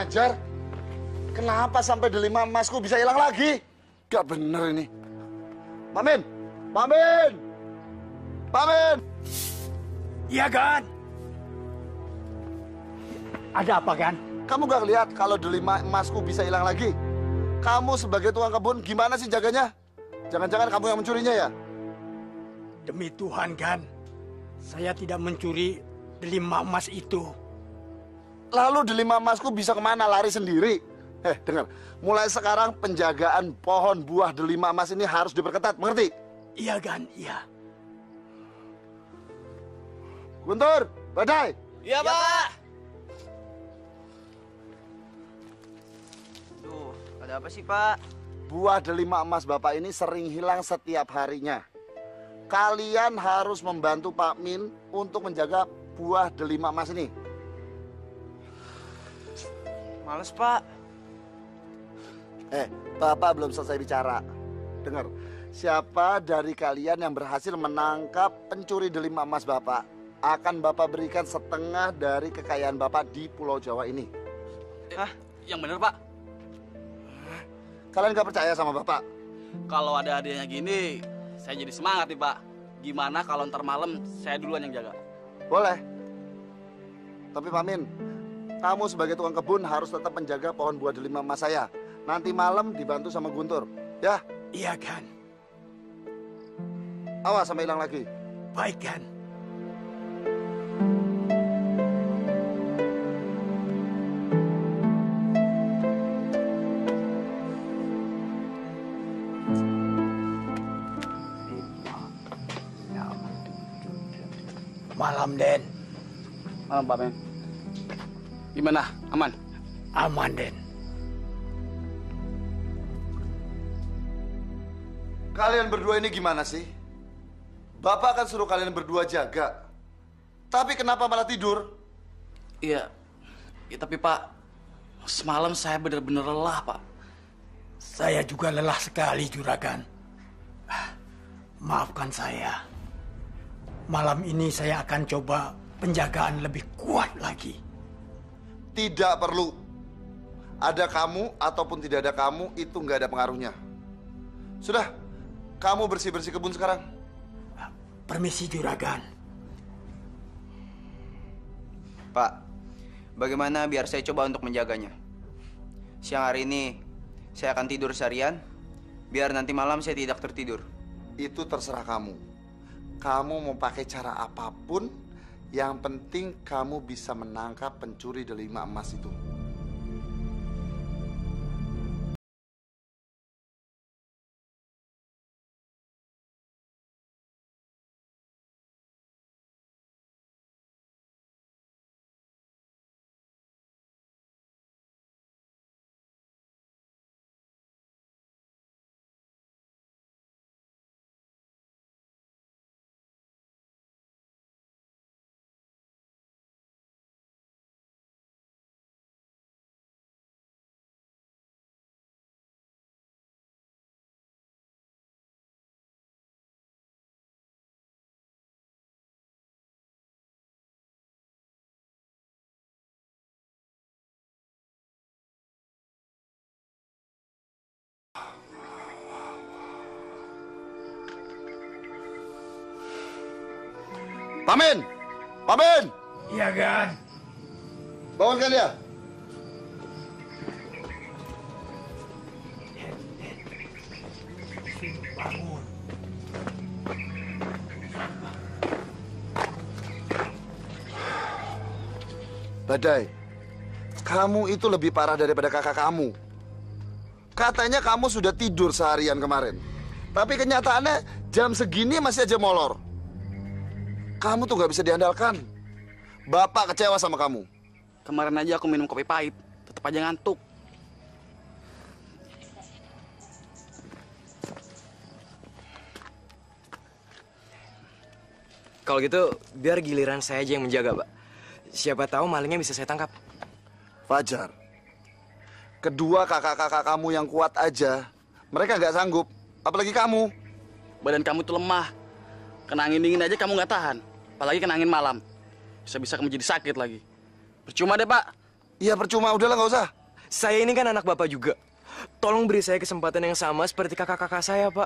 ajar. Kenapa sampai delima emasku bisa hilang lagi? Gak bener ini. Mamin! Mamin! Mamin! Iya, Gan. Ada apa, Gan? Kamu gak lihat kalau delima emasku bisa hilang lagi? Kamu sebagai tukang kebun gimana sih jaganya? Jangan-jangan kamu yang mencurinya ya? Demi Tuhan, Gan. Saya tidak mencuri delima emas itu. Lalu delima emasku bisa kemana? Lari sendiri? Dengar. Mulai sekarang penjagaan pohon buah delima emas ini harus diperketat. Mengerti? Iya, Gan. Iya. Guntur, Badai. Iya, Pak. Duh, ada apa sih, Pak? Buah delima emas Bapak ini sering hilang setiap harinya. Kalian harus membantu Pak Min untuk menjaga buah delima emas ini. Males, Pak. Bapak belum selesai bicara. Dengar, siapa dari kalian yang berhasil menangkap pencuri delima emas Bapak, akan Bapak berikan setengah dari kekayaan Bapak di Pulau Jawa ini. Hah? Yang bener, Pak? Kalian gak percaya sama Bapak? Kalau ada hadiahnya gini, saya jadi semangat nih, Pak. Gimana kalau ntar malam saya duluan yang jaga? Boleh. Tapi Pak Min, kamu sebagai tukang kebun harus tetap menjaga pohon buah delima emas saya. Nanti malam dibantu sama Guntur, ya? Iya, Gan. Awas sampai hilang lagi. Baik, Gan. Malam, Den. Malam, Pak Men. Gimana? Aman? Aman, Den. Kalian berdua ini gimana sih? Bapak akan suruh kalian berdua jaga. Tapi kenapa malah tidur? Iya. Ya, tapi Pak, semalam saya benar-benar lelah, Pak. Saya juga lelah sekali, Juragan. Maafkan saya. Malam ini saya akan coba penjagaan lebih kuat lagi. Tidak perlu. Ada kamu ataupun tidak ada kamu, itu nggak ada pengaruhnya. Sudah, kamu bersih-bersih kebun sekarang. Permisi, Juragan. Pak, bagaimana biar saya coba untuk menjaganya? Siang hari ini saya akan tidur seharian, biar nanti malam saya tidak tertidur. Itu terserah kamu. Kamu mau pakai cara apapun, yang penting kamu bisa menangkap pencuri delima emas itu. Pak Min! Pak Min! Iya, Gan. Bangunkan dia. Bangun. Badai, kamu itu lebih parah daripada kakak kamu. Katanya kamu sudah tidur seharian kemarin. Tapi kenyataannya jam segini masih aja molor. Kamu tuh gak bisa diandalkan. Bapak kecewa sama kamu. Kemarin aja aku minum kopi pahit, tetap aja ngantuk. Kalau gitu, biar giliran saya aja yang menjaga, Pak. Siapa tahu malingnya bisa saya tangkap. Fajar, kedua kakak-kakak kamu yang kuat aja, mereka nggak sanggup. Apalagi kamu. Badan kamu tuh lemah. Kena angin dingin aja kamu nggak tahan. Apalagi kena angin malam. Bisa-bisa kamu jadi sakit lagi. Percuma deh, Pak. Ya percuma, udahlah nggak usah. Saya ini kan anak Bapak juga. Tolong beri saya kesempatan yang sama seperti kakak-kakak saya, Pak.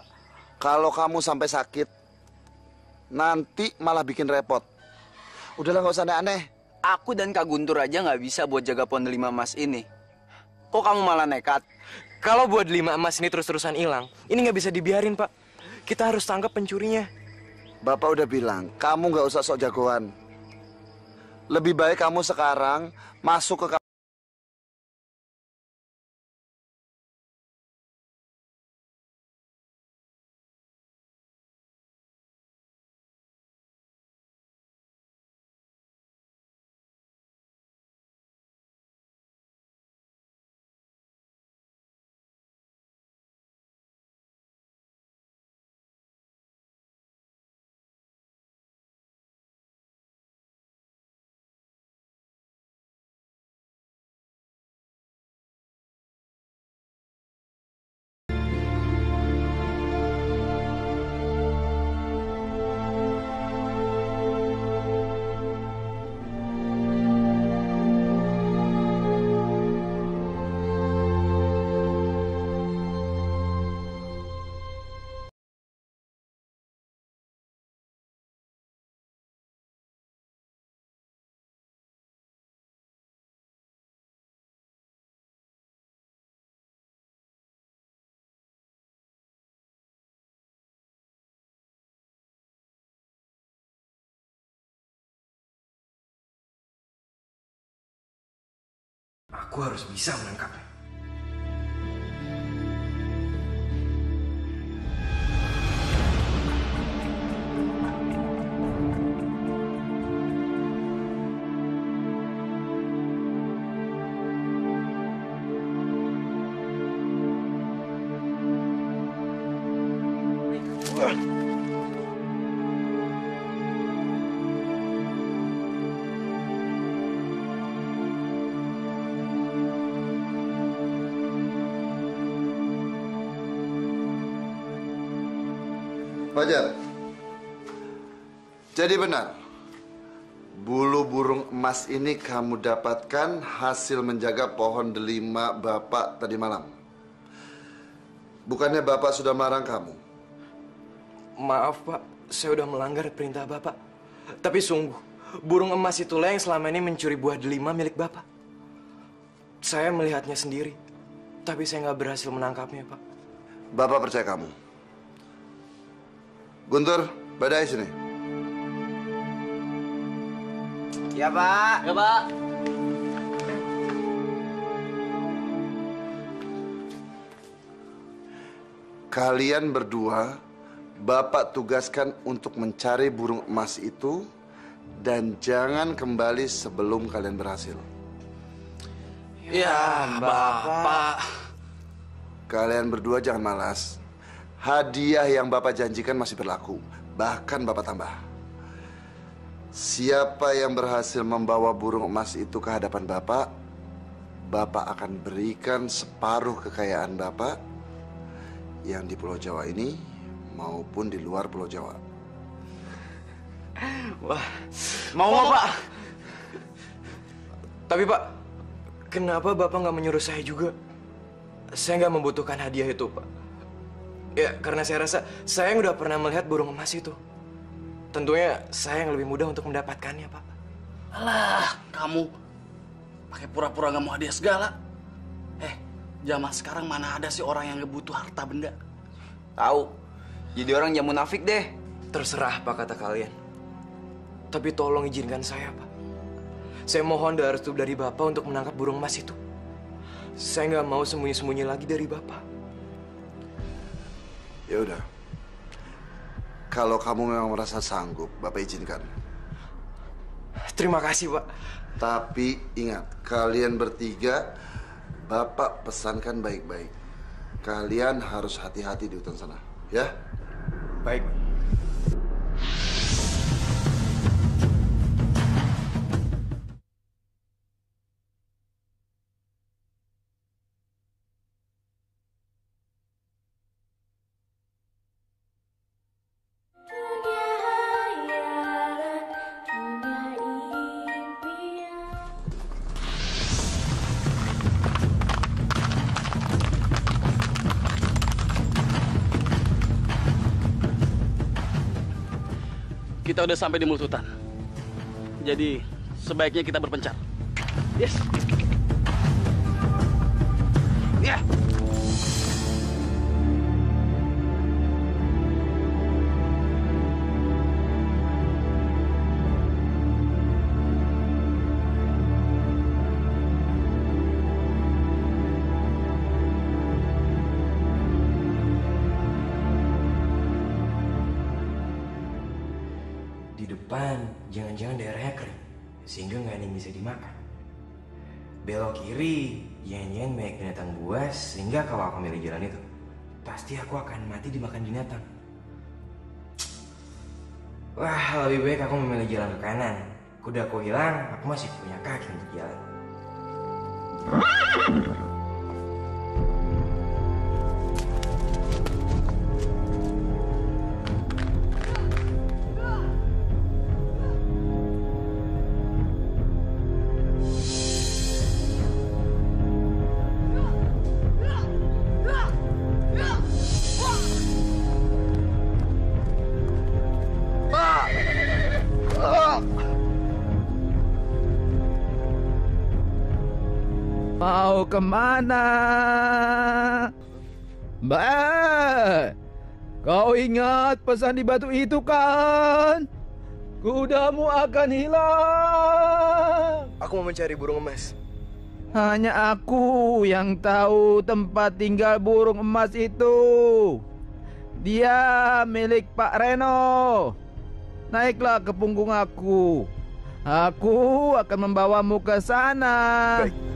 Kalau kamu sampai sakit, nanti malah bikin repot. Udahlah nggak usah aneh-aneh. Aku dan Kak Guntur aja nggak bisa buat jaga pohon delima emas ini. Kok kamu malah nekat? Kalau buat 5 emas ini terus-terusan hilang, ini nggak bisa dibiarin, Pak. Kita harus tangkap pencurinya. Bapak udah bilang, kamu nggak usah sok jagoan. Lebih baik kamu sekarang masuk ke Aku harus bisa menangkapnya. Fajar. Jadi benar, bulu burung emas ini kamu dapatkan hasil menjaga pohon delima Bapak tadi malam. Bukannya Bapak sudah melarang kamu? Maaf, Pak. Saya udah melanggar perintah Bapak. Tapi sungguh, burung emas itulah yang selama ini mencuri buah delima milik Bapak. Saya melihatnya sendiri, tapi saya nggak berhasil menangkapnya, Pak. Bapak percaya kamu. Guntur, Badai sini. Ya, Pak. Ya, Pak. Kalian berdua, Bapak tugaskan untuk mencari burung emas itu dan jangan kembali sebelum kalian berhasil. Ya, Bapak. Kalian berdua jangan malas. Hadiah yang Bapak janjikan masih berlaku. Bahkan Bapak tambah. Siapa yang berhasil membawa burung emas itu ke hadapan Bapak, Bapak akan berikan separuh kekayaan Bapak yang di Pulau Jawa ini maupun di luar Pulau Jawa. Wah, mau Pak? Tapi Pak, kenapa Bapak nggak menyuruh saya juga? Saya nggak membutuhkan hadiah itu, Pak. Ya, karena saya rasa saya yang udah pernah melihat burung emas itu. Tentunya saya yang lebih mudah untuk mendapatkannya, Pak. Alah, kamu pakai pura-pura nggak mau hadiah segala. Zaman sekarang mana ada sih orang yang nggak butuh harta benda? Tahu. Jadi orang jangan munafik deh. Terserah Pak kata kalian. Tapi tolong izinkan saya, Pak. Saya mohon doa restu dari Bapak untuk menangkap burung emas itu. Saya nggak mau sembunyi-sembunyi lagi dari Bapak. Ya udah. Kalau kamu memang merasa sanggup, Bapak izinkan. Terima kasih, Pak. Tapi ingat, kalian bertiga, Bapak pesankan baik-baik. Kalian harus hati-hati di hutan sana, ya? Baik. kita udah sampai di mulut hutan. Jadi sebaiknya kita berpencar. Yes. Ya. Di depan, jangan-jangan daerahnya kering, sehingga nggak ada yang bisa dimakan. Belok kiri, jangan-jangan banyak binatang buas, sehingga kalau aku milih jalan itu, pasti aku akan mati dimakan binatang. Wah, lebih baik aku memilih jalan ke kanan. Kudaku hilang, aku masih punya kaki untuk jalan. Mau kemana? Mbak, kau ingat pesan di batu itu kan? Kudamu akan hilang. Aku mau mencari burung emas. Hanya aku yang tahu tempat tinggal burung emas itu. Dia milik Pak Reno. Naiklah ke punggung aku. Aku akan membawamu ke sana. Baik.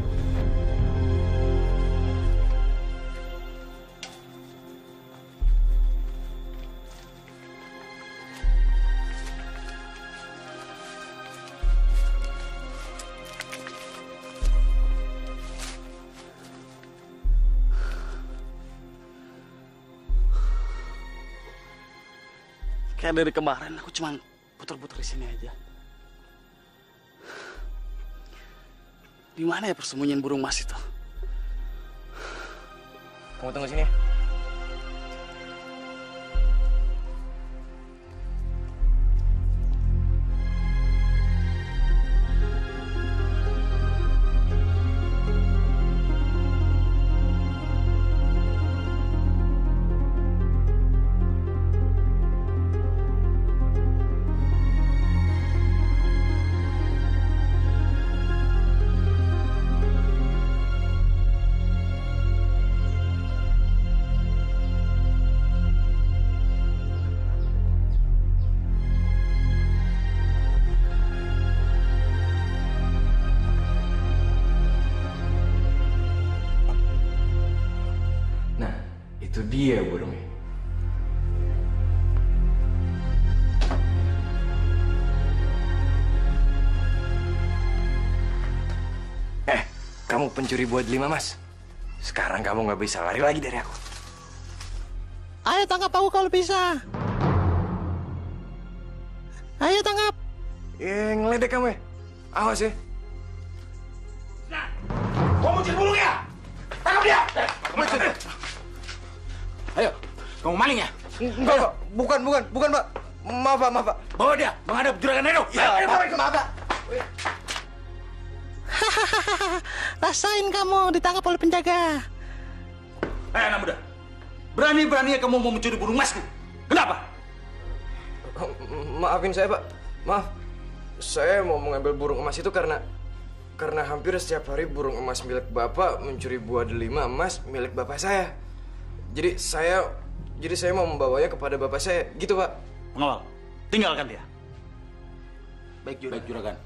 Kayak dari kemarin aku cuma putar-putar di sini aja. Di mana ya persembunyian burung emas itu? Kamu tunggu sini ya. Itu dia burungnya. Kamu pencuri buah delima, Mas. Sekarang kamu nggak bisa lari lagi dari aku. Ayo tangkap aku kalau bisa. Ayo tangkap. Ngeledek kamu ya. Awas ya. Nah, kamu mencuri burungnya. Tangkap dia. Ayo, kamu maling ya? Enggak, Pak. Bukan, Pak. Maaf, Pak. Bawa dia menghadap juragan Reno. Ya, maaf, Pak. Rasain kamu ditangkap oleh penjaga. Anak muda, berani-beraninya kamu mau mencuri burung emasku. Kenapa? Maafin saya, Pak. Maaf. Saya mau mengambil burung emas itu karena hampir setiap hari burung emas milik Bapak mencuri buah delima emas milik Bapak saya. Jadi saya mau membawanya kepada Bapak saya. Gitu, Pak. Pengawal, tinggalkan dia. Baik, Juragan.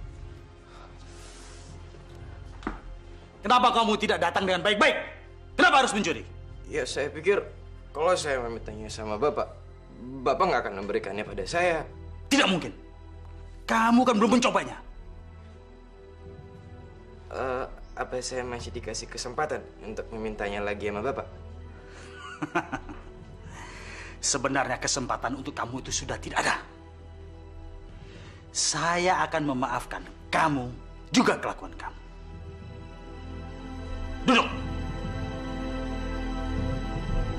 Kenapa kamu tidak datang dengan baik-baik? Kenapa harus mencuri? Ya, saya pikir kalau saya memintanya sama Bapak nggak akan memberikannya pada saya. Tidak mungkin. Kamu kan belum mencobanya. Apa saya masih dikasih kesempatan untuk memintanya lagi sama Bapak? Sebenarnya kesempatan untuk kamu itu sudah tidak ada. Saya akan memaafkan kamu juga kelakuan kamu.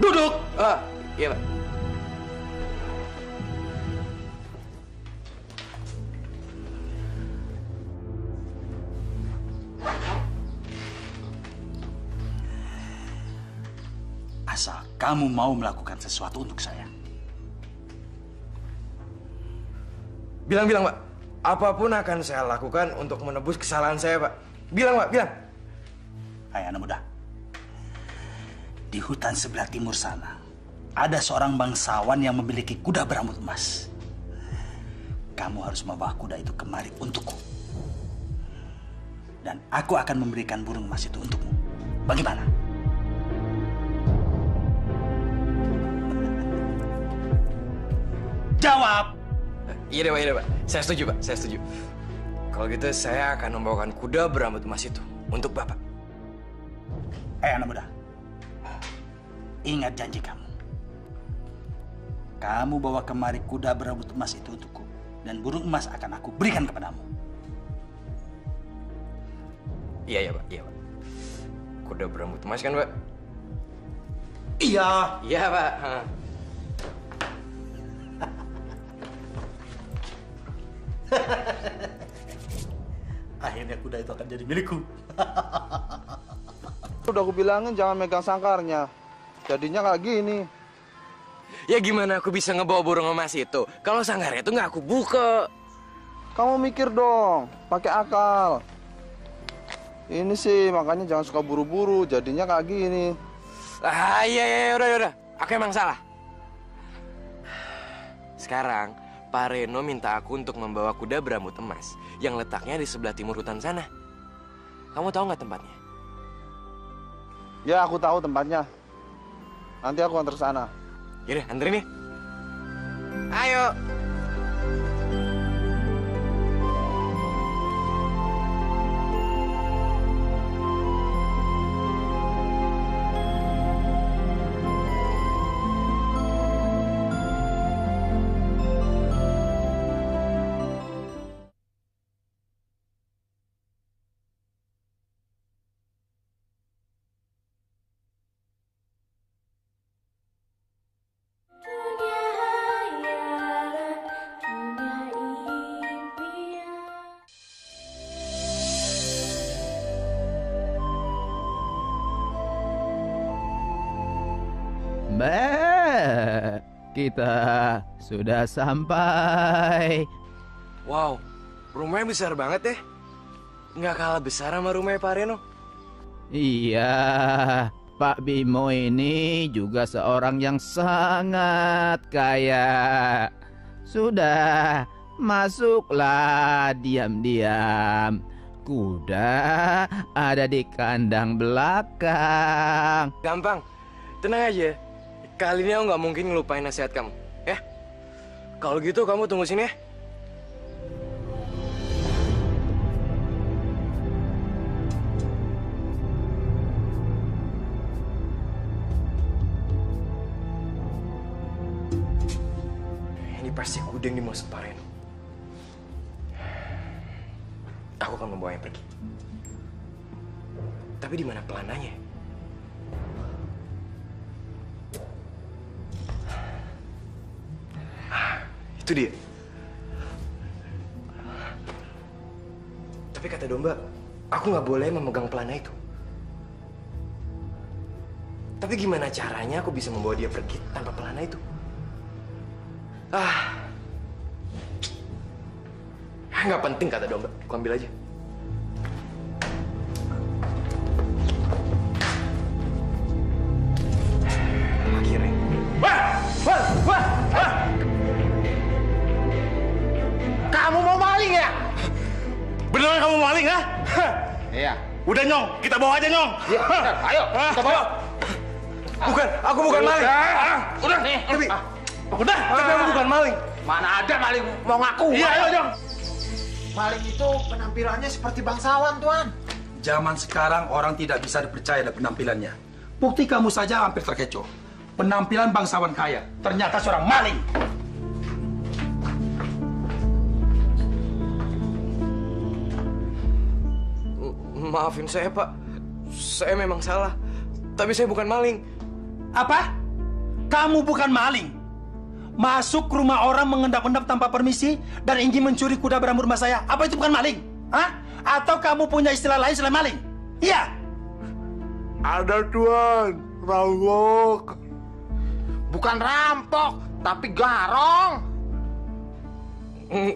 Duduk. Iya, Pak. Asal kamu mau melakukan sesuatu untuk saya. Bilang, Pak. Apapun akan saya lakukan untuk menebus kesalahan saya, Pak. Bilang, Pak, bilang. Hai anak muda. Di hutan sebelah timur sana, ada seorang bangsawan yang memiliki kuda berambut emas. Kamu harus membawa kuda itu kemari untukku. Dan aku akan memberikan burung emas itu untukmu. Bagaimana? Jawab! Iya deh, Pak. Saya setuju, Pak. Saya setuju. Kalau gitu, saya akan membawakan kuda berambut emas itu untuk Bapak. Anak muda. Ingat janji kamu. Kamu bawa kemari kuda berambut emas itu untukku. Dan burung emas akan aku berikan kepadamu. Iya, Pak. Iya, Pak. Kuda berambut emas kan, Pak? Iya. Iya, Pak. Akhirnya kuda itu akan jadi milikku. Udah aku bilangin jangan megang sangkarnya. Jadinya kayak gini. Ya gimana aku bisa ngebawa burung emas itu kalau sanggarnya itu nggak aku buka? Kamu mikir dong, pakai akal. Ini sih makanya jangan suka buru-buru, jadinya kayak gini. Ah iya, udah. Aku emang salah. Sekarang Pak Reno minta aku untuk membawa kuda berambut emas yang letaknya di sebelah timur hutan sana. Kamu tahu nggak tempatnya? Ya, aku tahu tempatnya. Nanti aku antar sana. Yaudah, anterin nih. Ayo. Mbak, kita sudah sampai. Wow, rumahnya besar banget ya. Nggak kalah besar sama rumahnya Pak Reno. Iya, Pak Bimo ini juga seorang yang sangat kaya. Sudah, masuklah diam-diam. Kuda ada di kandang belakang. Gampang, tenang aja. Kali ini aku nggak mungkin ngelupain nasihat kamu, ya. Kalau gitu kamu tunggu sini ya. Ini pasti kuda yang dimaksud Pak Reno. Aku akan membawanya pergi. Tapi di mana pelananya? Itu dia. Tapi kata domba, aku nggak boleh memegang pelana itu. Tapi gimana caranya aku bisa membawa dia pergi tanpa pelana itu? Nggak penting kata domba, aku ambil aja. Akhirnya. Wah! Kamu mau maling ya? Beneran kamu maling, ha? Iya. Udah, Nyong. Kita bawa aja, Nyong. Iya, ayo, kita bawa. Bukan, aku bukan maling. Udah, nih. Tapi aku bukan maling. Mana ada maling mau ngaku? Iya, ayo, Nyong. Maling itu penampilannya seperti bangsawan, Tuan. Zaman sekarang orang tidak bisa dipercaya dengan penampilannya. Bukti kamu saja hampir terkecoh. Penampilan bangsawan kaya, ternyata seorang maling. Maafin saya, Pak. Saya memang salah. Tapi saya bukan maling. Apa? Kamu bukan maling? Masuk ke rumah orang mengendap-endap tanpa permisi dan ingin mencuri kuda berambut emas saya. Apa itu bukan maling? Hah? Atau kamu punya istilah lain selain maling? Iya. Ada, Tuan. Rampok. Bukan rampok, tapi garong.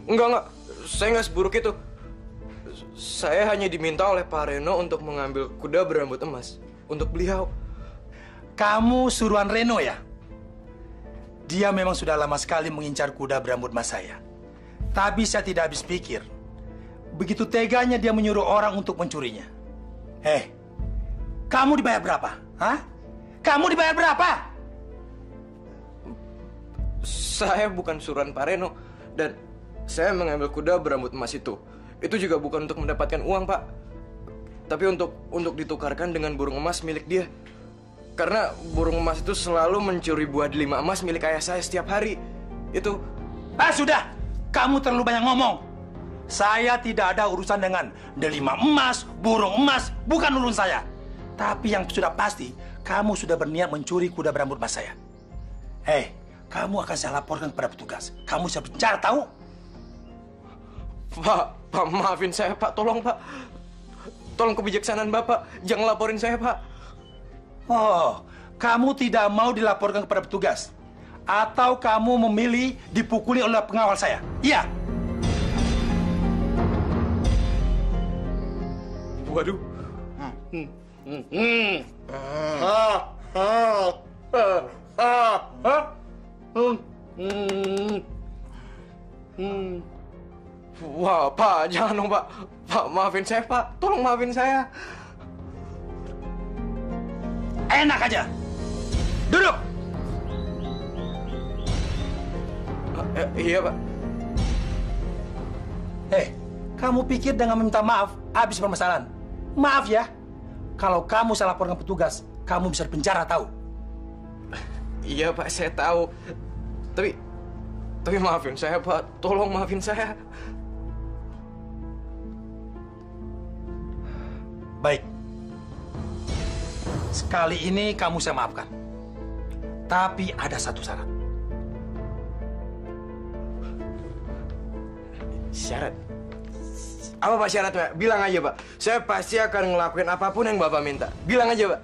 Enggak. Saya nggak seburuk itu. Saya hanya diminta oleh Pak Reno untuk mengambil kuda berambut emas untuk beliau. Kamu suruhan Reno ya? Dia memang sudah lama sekali mengincar kuda berambut emas saya. Tapi saya tidak habis pikir. Begitu teganya dia menyuruh orang untuk mencurinya. Kamu dibayar berapa? Hah? Kamu dibayar berapa? Saya bukan suruhan Pak Reno. Dan saya mengambil kuda berambut emas itu juga bukan untuk mendapatkan uang, Pak. Tapi untuk ditukarkan dengan burung emas milik dia. Karena burung emas itu selalu mencuri buah delima emas milik ayah saya setiap hari. Itu... Sudah! Kamu terlalu banyak ngomong. Saya tidak ada urusan dengan delima emas, burung emas, bukan urusan saya. Tapi yang sudah pasti, kamu sudah berniat mencuri kuda berambut emas saya. Kamu akan saya laporkan kepada petugas. Kamu saya penjara, tahu? Pak, maafin saya, Pak. Tolong, Pak. Tolong kebijaksanaan Bapak. Jangan laporin saya, Pak. Oh, kamu tidak mau dilaporkan kepada petugas? Atau kamu memilih dipukuli oleh pengawal saya? Iya. Waduh. Wah, Pak, jangan dong, Pak. Pak, maafin saya, Pak. Tolong maafin saya. Enak aja. Duduk. Iya, Pak. Kamu pikir dengan meminta maaf habis permasalahan? Maaf ya. Kalau kamu saya laporkan petugas, kamu bisa dipenjara, tahu? Iya, Pak, saya tahu. Tapi maafin saya, Pak. Tolong maafin saya. Baik. Sekali ini kamu saya maafkan. Tapi ada satu syarat. Syarat? Apa, Pak, syaratnya? Bilang aja, Pak. Saya pasti akan ngelakuin apapun yang Bapak minta. Bilang aja, Pak.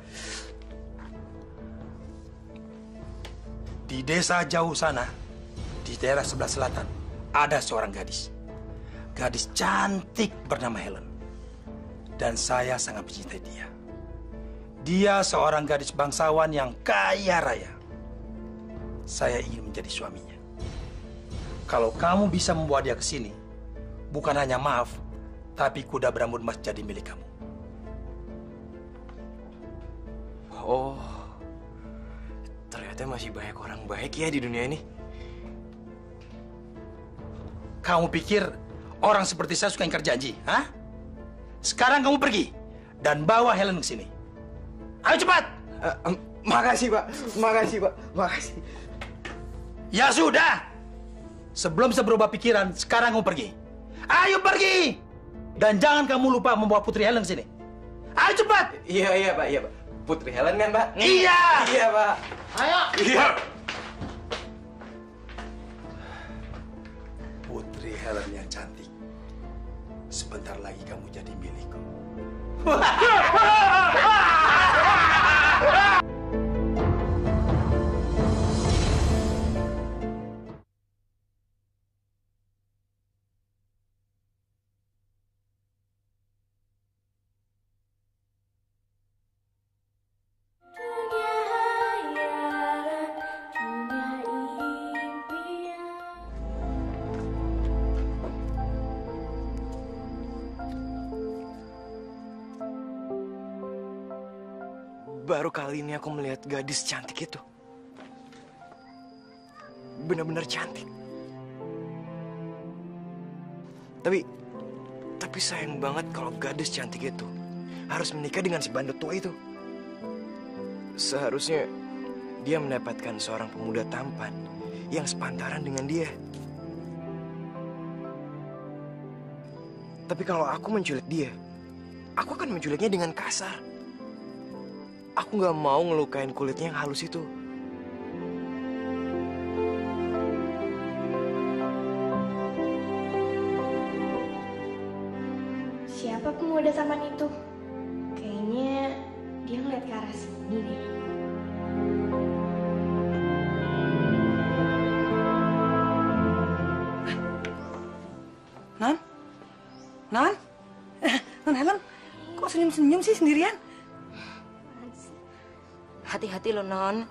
Di desa jauh sana, di daerah sebelah selatan, ada seorang gadis. Gadis cantik bernama Helen. Dan saya sangat mencintai dia. Dia seorang gadis bangsawan yang kaya raya. Saya ingin menjadi suaminya. Kalau kamu bisa membawa dia ke sini, bukan hanya maaf, tapi kuda berambut emas jadi milik kamu. Oh, ternyata masih banyak orang baik ya di dunia ini. Kamu pikir orang seperti saya suka ingkar janji, hah? Sekarang kamu pergi dan bawa Helen ke sini. Ayo cepat! Makasih, Pak. Makasih, Pak. Makasih. Ya sudah. Sebelum saya berubah pikiran, sekarang kamu pergi. Ayo pergi! Dan jangan kamu lupa membawa Putri Helen ke sini. Ayo cepat! Iya, Pak. Iya, Pak. Putri Helen kan, Pak? Iya! Iya, Pak. Ayo. Iya. Putri Helen yang cantik. Sebentar lagi kamu jadi milikku. Baru kali ini aku melihat gadis cantik itu. Benar-benar cantik. Tapi sayang banget kalau gadis cantik itu harus menikah dengan si bandot tua itu. Seharusnya dia mendapatkan seorang pemuda tampan yang sepantaran dengan dia. Tapi kalau aku menculik dia, aku akan menculiknya dengan kasar. Aku nggak mau ngelukain kulitnya yang halus itu. Siapa pemuda tampan itu? Kayaknya dia ngeliat ke arah sini deh. senyum-senyum sih sendirian? Hati-hati loh, Non.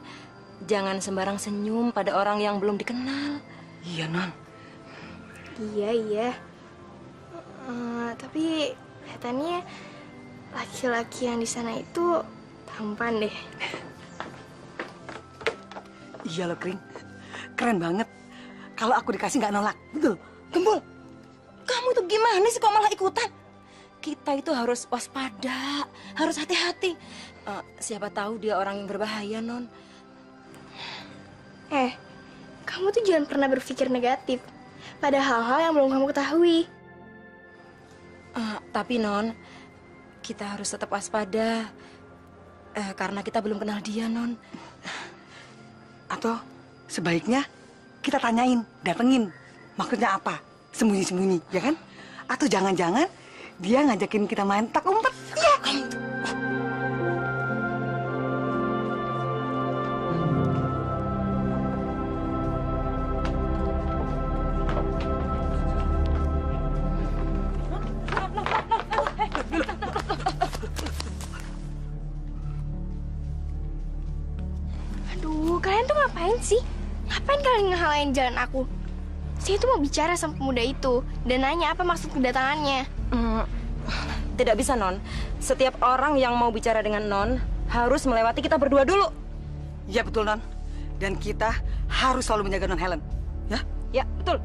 Jangan sembarang senyum pada orang yang belum dikenal. Iya, Non. Iya. Tapi kelihatannya laki-laki yang di sana itu tampan deh. Iya loh, Kring. Keren banget. Kalau aku dikasih nggak nolak. Betul. Gembul. Kamu tuh gimana sih kok malah ikutan? Kita itu harus waspada, harus hati-hati. Siapa tahu dia orang yang berbahaya, Non. Kamu tuh jangan pernah berpikir negatif pada hal-hal yang belum kamu ketahui. Tapi, Non, kita harus tetap waspada. Karena kita belum kenal dia, Non. Atau sebaiknya kita tanyain, datengin. Maksudnya apa? Sembunyi-sembunyi, ya kan? Atau jangan-jangan dia ngajakin kita main tak umpet. Iya. Aduh, kalian tuh ngapain sih? Ngapain kalian ngehalain jalan aku? Saya tuh mau bicara sama pemuda itu dan nanya apa maksud kedatangannya. Tidak bisa, Non. Setiap orang yang mau bicara dengan Non harus melewati kita berdua dulu. Iya betul, Non. Dan kita harus selalu menjaga Non Helen. Ya? Ya, betul.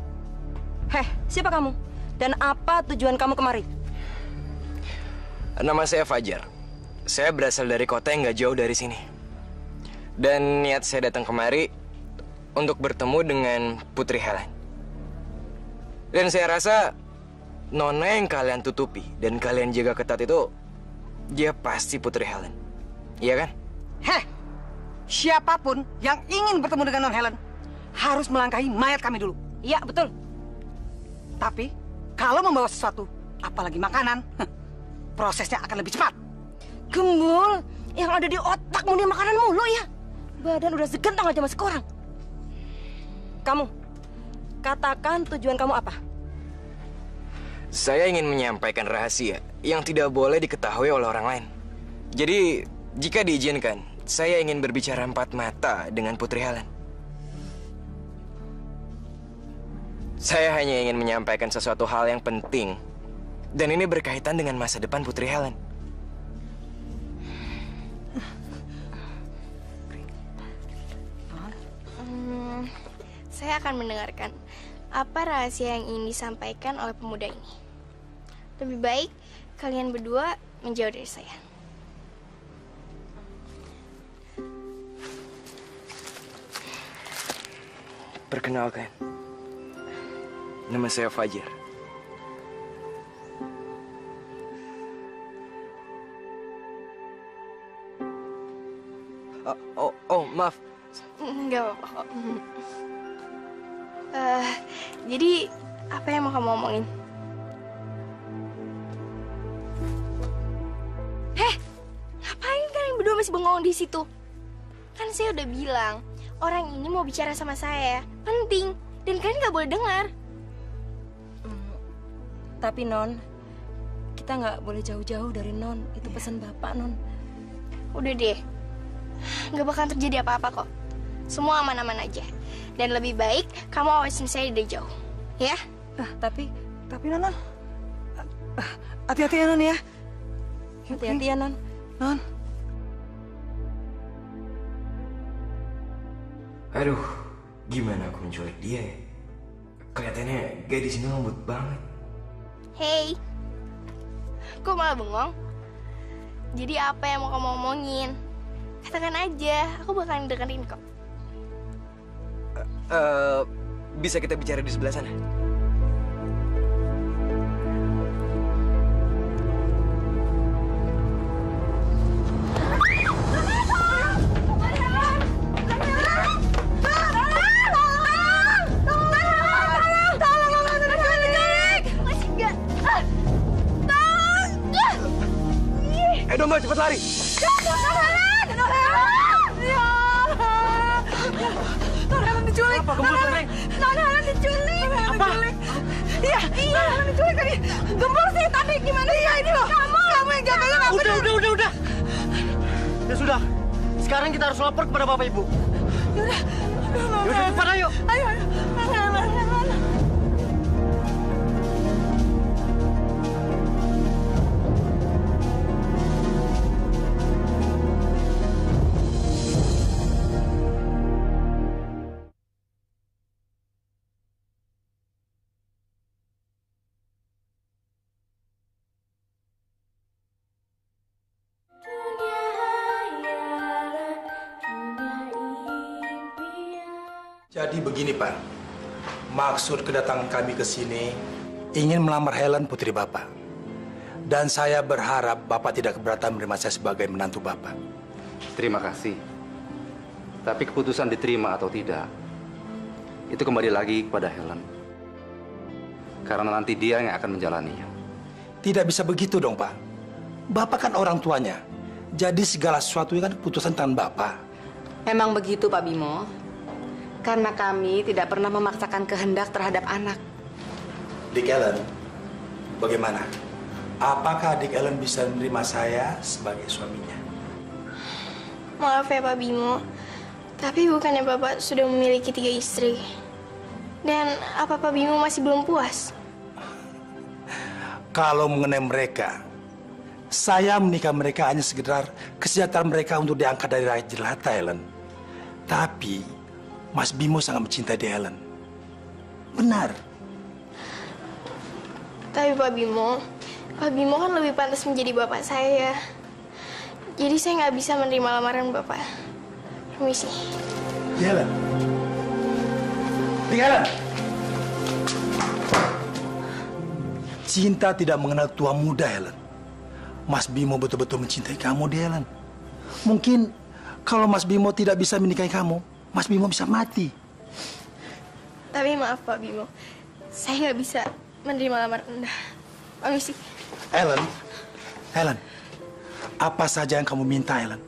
Siapa kamu? Dan apa tujuan kamu kemari? Nama saya Fajar. Saya berasal dari kota yang nggak jauh dari sini. Dan niat saya datang kemari untuk bertemu dengan Putri Helen. Dan saya rasa Nona yang kalian tutupi dan kalian jaga ketat itu, dia pasti Putri Helen. Iya kan? Siapapun yang ingin bertemu dengan Non Helen harus melangkahi mayat kami dulu. Iya, betul. Tapi kalau membawa sesuatu, apalagi makanan, prosesnya akan lebih cepat. Gembul, yang ada di otakmu nih makanan mulu ya. Badan udah segentang aja masih kurang. Kamu, katakan tujuan kamu apa? Saya ingin menyampaikan rahasia yang tidak boleh diketahui oleh orang lain. Jadi, jika diizinkan, saya ingin berbicara empat mata dengan Putri Helen. Saya hanya ingin menyampaikan sesuatu hal yang penting. Dan ini berkaitan dengan masa depan Putri Helen. Saya akan mendengarkan apa rahasia yang ingin disampaikan oleh pemuda ini. Lebih baik kalian berdua menjauh dari saya. Perkenalkan, nama saya Fajar. Maaf. Enggak apa-apa kok. Jadi apa yang mau kamu omongin? Ngapain kalian berdua masih bengong di situ? Kan saya udah bilang, orang ini mau bicara sama saya. Penting. Dan kalian nggak boleh dengar. Tapi, Non, kita nggak boleh jauh-jauh dari Non. Itu pesan Bapak, Non. Udah deh. Nggak bakalan terjadi apa-apa kok. Semua aman-aman aja. Dan lebih baik kamu awasin saya dari jauh. Ya? Tapi Non. Hati-hati ya, Non ya. Hati-hati ya, Non. Non. Aduh, gimana aku menculik dia ya? Kelihatannya gadis ini lembut banget. Hey. Kok malah bengong? Jadi apa yang mau kamu omongin? Katakan aja, aku bakalan dengerin kok. Bisa kita bicara di sebelah sana? Domba, cepat lari! Helen diculik. Apa kamu Helen? Helen diculik. Apa? Iya, Helen diculik tadi. Gembur sih tadi gimana? Iya ini loh. Kamu yang jaganya nggak benar. Udah. Ya sudah. Sekarang kita harus lapor kepada Bapak Ibu. Yaudah, cepat ayo. Ayo. Mana. Jadi begini Pak, maksud kedatangan kami ke sini ingin melamar Helen putri Bapak. Dan saya berharap Bapak tidak keberatan menerima saya sebagai menantu Bapak. Terima kasih. Tapi keputusan diterima atau tidak, itu kembali lagi kepada Helen. Karena nanti dia yang akan menjalaninya. Tidak bisa begitu dong Pak. Bapak kan orang tuanya. Jadi segala sesuatu kan keputusan tangan Bapak. Memang begitu Pak Bimo. Karena kami tidak pernah memaksakan kehendak terhadap anak. Adik Ellen, bagaimana? Apakah adik Ellen bisa menerima saya sebagai suaminya? Maaf ya Pak Bimo, tapi bukannya Bapak sudah memiliki 3 istri? Dan apa Pak Bimo masih belum puas? Kalau mengenai mereka, saya menikah mereka hanya sekedar kesejahteraan mereka untuk diangkat dari rakyat jelata, Ellen. Tapi Mas Bimo sangat mencintai Helen. Benar. Tapi Pak Bimo kan lebih pantas menjadi bapak saya. Jadi saya nggak bisa menerima lamaran Bapak. Permisi. Helen. Helen. Cinta tidak mengenal tua muda, Helen. Mas Bimo betul-betul mencintai kamu, Helen. Mungkin kalau Mas Bimo tidak bisa menikahi kamu, Mas Bimo bisa mati. Tapi maaf Pak Bimo, saya nggak bisa menerima lamaran Anda. Permisi. Helen, apa saja yang kamu minta, Helen,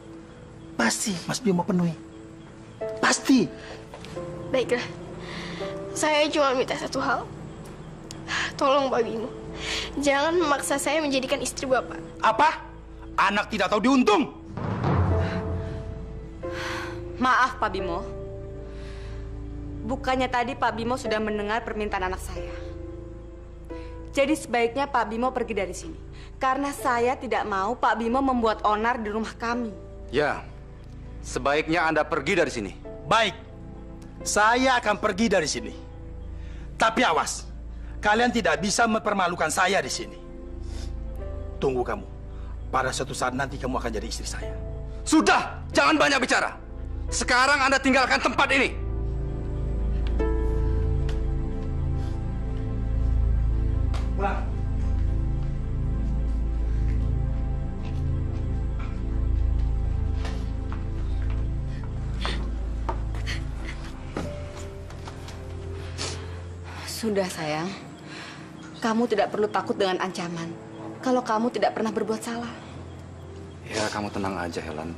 pasti Mas Bimo penuhi. Pasti. Baiklah, saya cuma minta satu hal. Tolong Pak Bimo, jangan memaksa saya menjadikan istri Bapak. Apa? Anak tidak tahu diuntung. Maaf Pak Bimo. Bukannya tadi Pak Bimo sudah mendengar permintaan anak saya. Jadi sebaiknya Pak Bimo pergi dari sini. Karena saya tidak mau Pak Bimo membuat onar di rumah kami. Ya, sebaiknya Anda pergi dari sini. Baik, saya akan pergi dari sini. Tapi awas, kalian tidak bisa mempermalukan saya di sini. Tunggu kamu. Pada suatu saat nanti kamu akan jadi istri saya. Sudah, jangan banyak bicara. Sekarang Anda tinggalkan tempat ini. Pulang. Sudah sayang, kamu tidak perlu takut dengan ancaman. Kalau kamu tidak pernah berbuat salah. Ya, kamu tenang aja, Helen.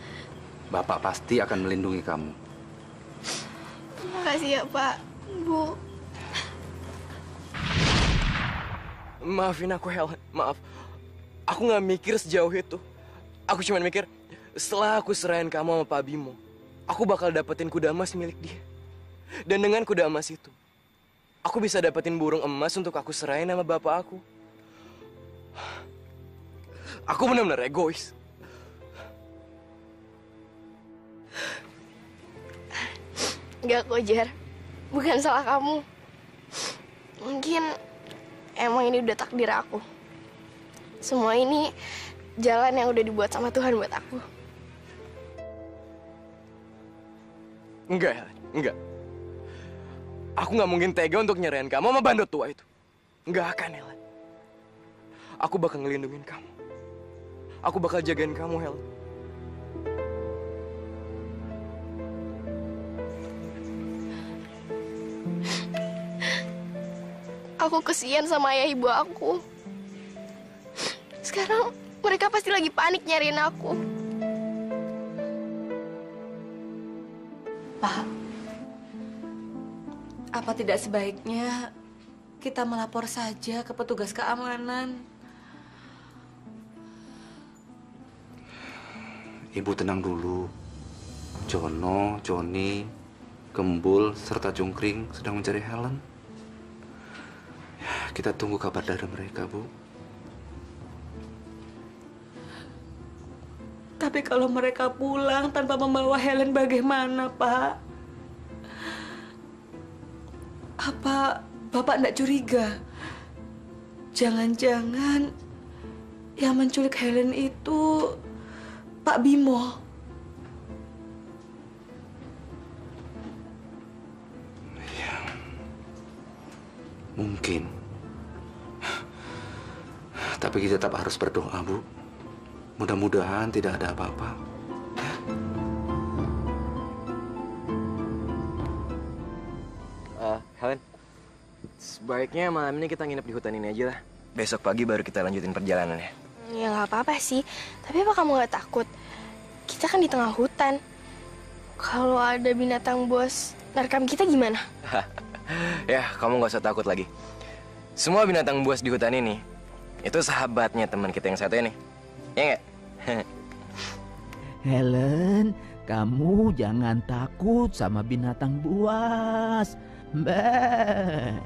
Bapak pasti akan melindungi kamu. Terima kasih ya Pak, Bu. Maafin aku, Helen. Maaf. Aku nggak mikir sejauh itu. Aku cuma mikir, setelah aku serahin kamu sama Pak Bimo, aku bakal dapetin kuda emas milik dia. Dan dengan kuda emas itu, aku bisa dapetin burung emas untuk aku serahin sama bapak aku. Aku benar-benar egois. Enggak kok, Jar. Bukan salah kamu. Mungkin emang ini udah takdir aku. Semua ini jalan yang udah dibuat sama Tuhan buat aku. Enggak, Helen. Enggak. Aku nggak mungkin tega untuk nyerahin kamu sama bandot tua itu. Nggak akan, Helen. Aku bakal ngelindungin kamu. Aku bakal jagain kamu, Helen. Aku kesian sama ayah ibu aku. Sekarang mereka pasti lagi panik nyariin aku. Pak, apa tidak sebaiknya kita melapor saja ke petugas keamanan? Ibu tenang dulu. Jono, Joni, Gembul, serta Jungkring sedang mencari Helen. Ya, kita tunggu kabar dari mereka, Bu. Tapi kalau mereka pulang tanpa membawa Helen bagaimana, Pak? Apa Bapak tidak curiga? Jangan-jangan yang menculik Helen itu Pak Bimo. Ya, mungkin. Tapi kita tetap harus berdoa, Bu. Mudah-mudahan tidak ada apa-apa. Helen, sebaiknya malam ini kita nginep di hutan ini aja lah. Besok pagi baru kita lanjutin perjalanannya. Ya nggak apa-apa sih. Tapi apa kamu nggak takut? Kita kan di tengah hutan. Kalau ada binatang buas nerkam kita gimana? Ya, kamu nggak usah takut lagi. Semua binatang buas di hutan ini itu sahabatnya teman kita yang satu ini. Ya nggak? Helen, kamu jangan takut sama binatang buas. Mbak,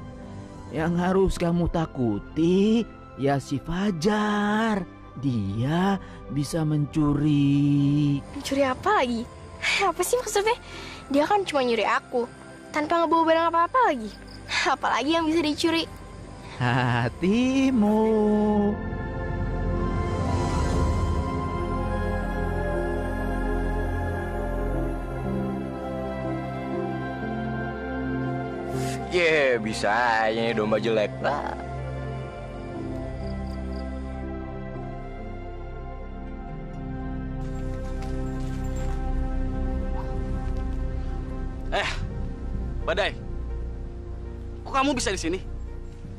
yang harus kamu takuti ya si Fajar. Dia bisa mencuri. Mencuri apa lagi? Apa sih maksudnya? Dia kan cuma nyuri aku, tanpa ngebawa barang apa-apa lagi. Apalagi yang bisa dicuri? Hatimu. Bisa aja nih domba jelek. Badai. Kok kamu bisa di sini?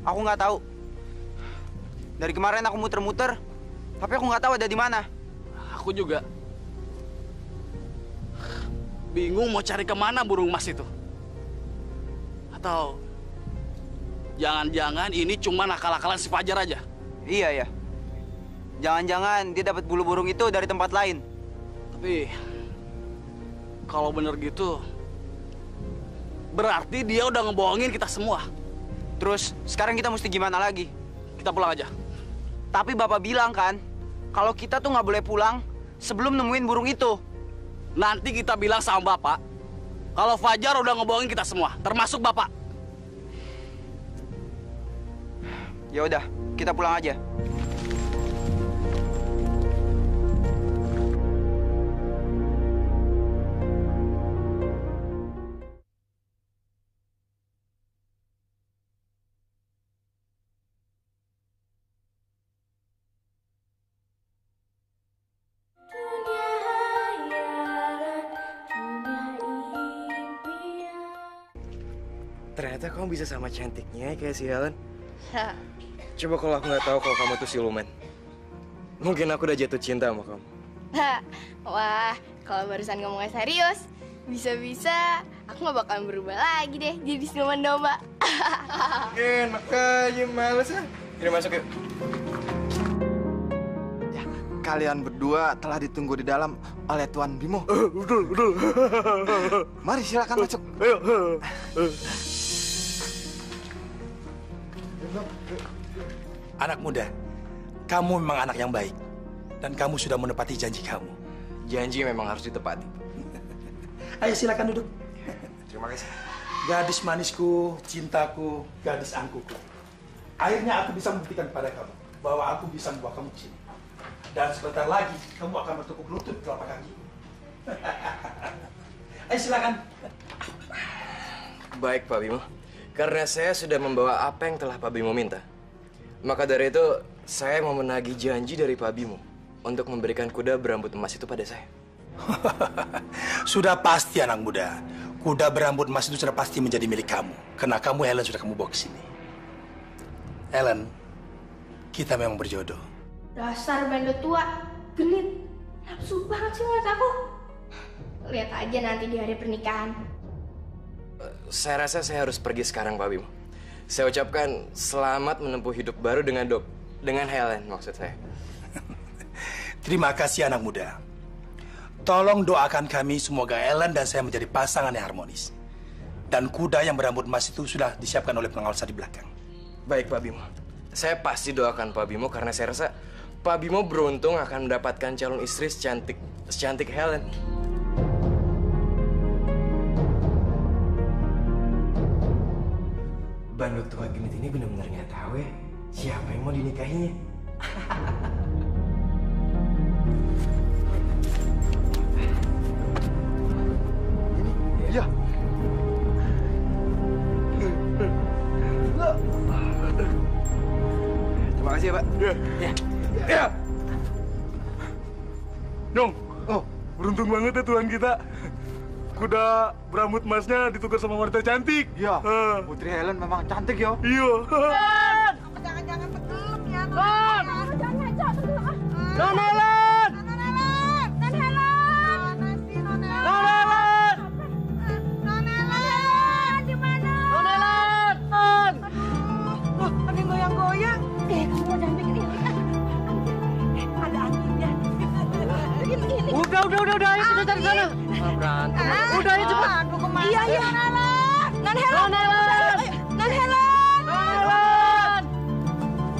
Aku nggak tahu. Dari kemarin aku muter-muter, tapi aku nggak tahu ada di mana. Aku juga. Bingung mau cari kemana burung emas itu. Atau jangan-jangan ini cuma nakal-nakalan si Fajar aja? Iya ya. Jangan-jangan dia dapat bulu burung itu dari tempat lain. Tapi kalau bener gitu, berarti dia udah ngebohongin kita semua. Terus sekarang kita mesti gimana lagi? Kita pulang aja. Tapi Bapak bilang kan, kalau kita tuh nggak boleh pulang sebelum nemuin burung itu. Nanti kita bilang sama Bapak, kalau Fajar udah ngebohongin kita semua, termasuk Bapak. Ya udah, kita pulang aja. Ternyata kamu bisa sama cantiknya kayak si Helen. Coba kalau aku nggak tahu kalau kamu tuh siluman, mungkin aku udah jatuh cinta sama kamu. Wah, kalau barusan ngomongnya serius, bisa-bisa aku nggak bakalan berubah lagi deh jadi siluman domba. Enak aja, males ah. Ini masuk yuk. Kalian berdua telah ditunggu di dalam oleh Tuan Bimo. Betul. Mari silakan masuk. Ayo. Anak muda, kamu memang anak yang baik. Dan kamu sudah menepati janji kamu. Janji memang harus ditepati. Ayo silakan duduk. Terima kasih. Gadis manisku, cintaku, gadis angkuku. Akhirnya aku bisa membuktikan pada kamu bahwa aku bisa membawa kamu ke sini. Dan sebentar lagi kamu akan bertekuk lutut telapak kaki. Ayo silakan. Baik Pak Bimo, karena saya sudah membawa apa yang telah Pak Bimo minta. Maka dari itu, saya mau menagih janji dari Pak Bimo untuk memberikan kuda berambut emas itu pada saya. Sudah pasti anak muda. Kuda berambut emas itu sudah pasti menjadi milik kamu. Karena kamu, Helen, sudah kamu bawa ke sini. Helen, kita memang berjodoh. Dasar bandot tua, genit, nafsu banget sih ngeliat aku. Lihat aja nanti di hari pernikahan. Saya rasa saya harus pergi sekarang, Pak Bimo. Saya ucapkan selamat menempuh hidup baru dengan Helen, maksud saya. Terima kasih anak muda. Tolong doakan kami semoga Ellen dan saya menjadi pasangan yang harmonis. Dan kuda yang berambut emas itu sudah disiapkan oleh pengawas di belakang. Baik, Pak Bimo. Saya pasti doakan Pak Bimo karena saya rasa Pak Bimo beruntung akan mendapatkan calon istri secantik Helen. Bandut tua genit ini benar-benar nggak tahu ya siapa yang mau dinikahinya. Iya. Terima kasih ya, Pak. Ya. Nyong, beruntung banget ya Tuhan kita. Kuda berambut emasnya ditukar sama wanita cantik. Iya, Putri Helen memang cantik ya. Iya. Jangan tenggelam ya. Non Helen! Ada yang goyang-goyang. Kamu mau jangan bikin ini. Ada anginnya. Ini. Udah, ayo kita cari sana. Berantem. Udah, ayo cepat. Iya. Non Helen. Non Helen.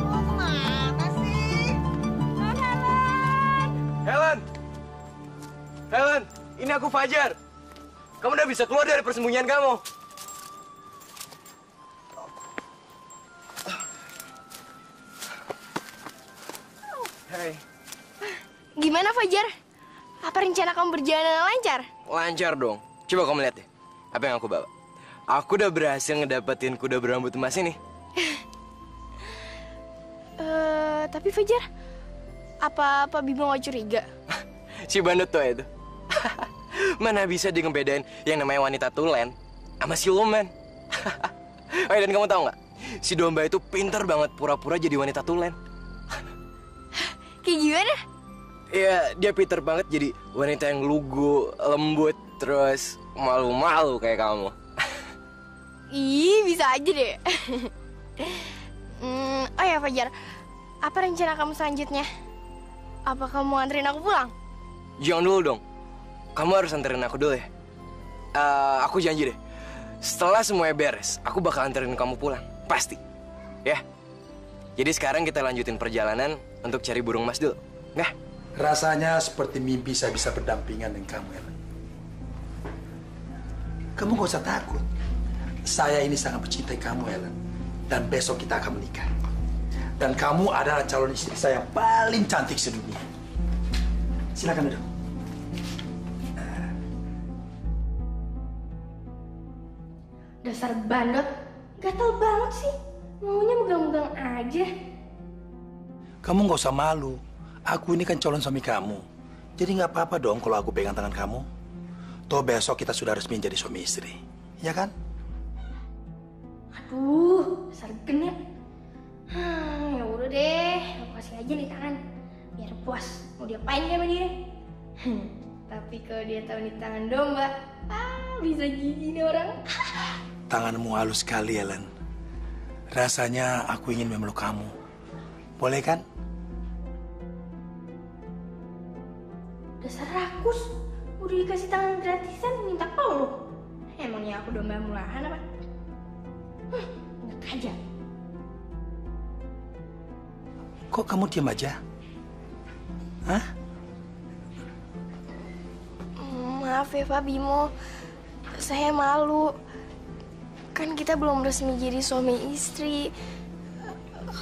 Mau kemana sih? Non Helen. Helen, ini aku Fajar. Kamu udah bisa keluar dari persembunyian kamu. Hai. Gimana Fajar? Apa rencana kamu berjalan lancar? Lancar dong. Coba kamu lihat deh. Apa yang aku bawa? Aku udah berhasil ngedapetin kuda berambut emas ini. Tapi Fajar, apa Pak Bimo nggak curiga? Si bandut tua itu. Mana bisa dia ngebedain yang namanya wanita tulen sama siluman. Oh, dan kamu tahu nggak? Si domba itu pinter banget pura-pura jadi wanita tulen. Kayak gimana? Iya, dia pinter banget jadi wanita yang lugu, lembut, terus malu-malu kayak kamu. Ih, bisa aja deh. Oh ya Fajar, apa rencana kamu selanjutnya? Apa kamu nganterin aku pulang? Jangan dulu dong. Kamu harus anterin aku dulu ya. Aku janji deh. Setelah semuanya beres, aku bakal anterin kamu pulang. Pasti. Ya. Jadi sekarang kita lanjutin perjalanan untuk cari burung emas dulu. Nah. Rasanya seperti mimpi saya bisa berdampingan dengan kamu, Ellen. Kamu gak usah takut. Saya ini sangat mencintai kamu, Ellen. Dan besok kita akan menikah. Dan kamu adalah calon istri saya yang paling cantik sedunia. Silakan duduk. Dasar bandot, gatel banget sih. Maunya megang-megang aja. Kamu gak usah malu. Aku ini kan calon suami kamu. Jadi nggak apa-apa dong kalau aku pegang tangan kamu. Toh besok kita sudah resmi jadi suami istri. Ya kan? Aduh, dasar genit. Ya udah deh, aku kasih aja nih tangan. Biar puas, mau diapain sama dia. Tapi kalau dia tahu nih tangan domba, bisa gigi nih orang. Tanganmu halus sekali, Ellen. Rasanya aku ingin memeluk kamu. Boleh kan? Dasar rakus, udah dikasih tangan gratisan minta peluk. Emangnya aku domba murahan apa? Enak aja. Kok kamu diam aja? Hah? Maaf ya Pak Bimo, saya malu. Kan kita belum resmi jadi suami istri.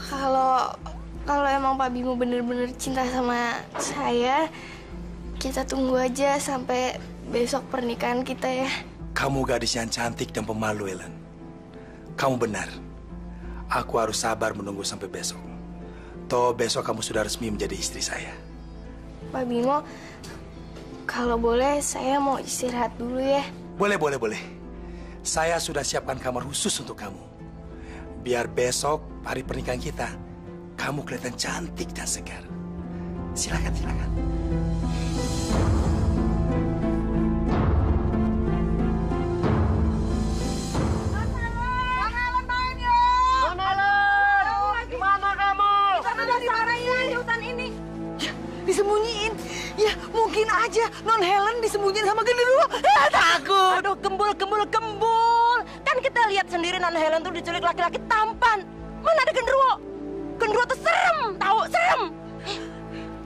Kalau emang Pak Bimo bener-bener cinta sama saya, kita tunggu aja sampai besok pernikahan kita ya. Kamu gadis yang cantik dan pemalu, Ellen. Kamu benar. Aku harus sabar menunggu sampai besok. Toh besok kamu sudah resmi menjadi istri saya. Pak Bimo, kalau boleh saya mau istirahat dulu ya. Boleh. Saya sudah siapkan kamar khusus untuk kamu. Biar besok hari pernikahan kita, kamu kelihatan cantik dan segar. Silakan. Disembunyiin. Ya, mungkin aja ya Non Helen disembunyiin sama genderuwo. Takut. Aduh, gembul. Kan kita lihat sendiri Non Helen tuh diculik laki-laki tampan. Mana ada genderuwo? Genderuwo tuh serem, tahu serem.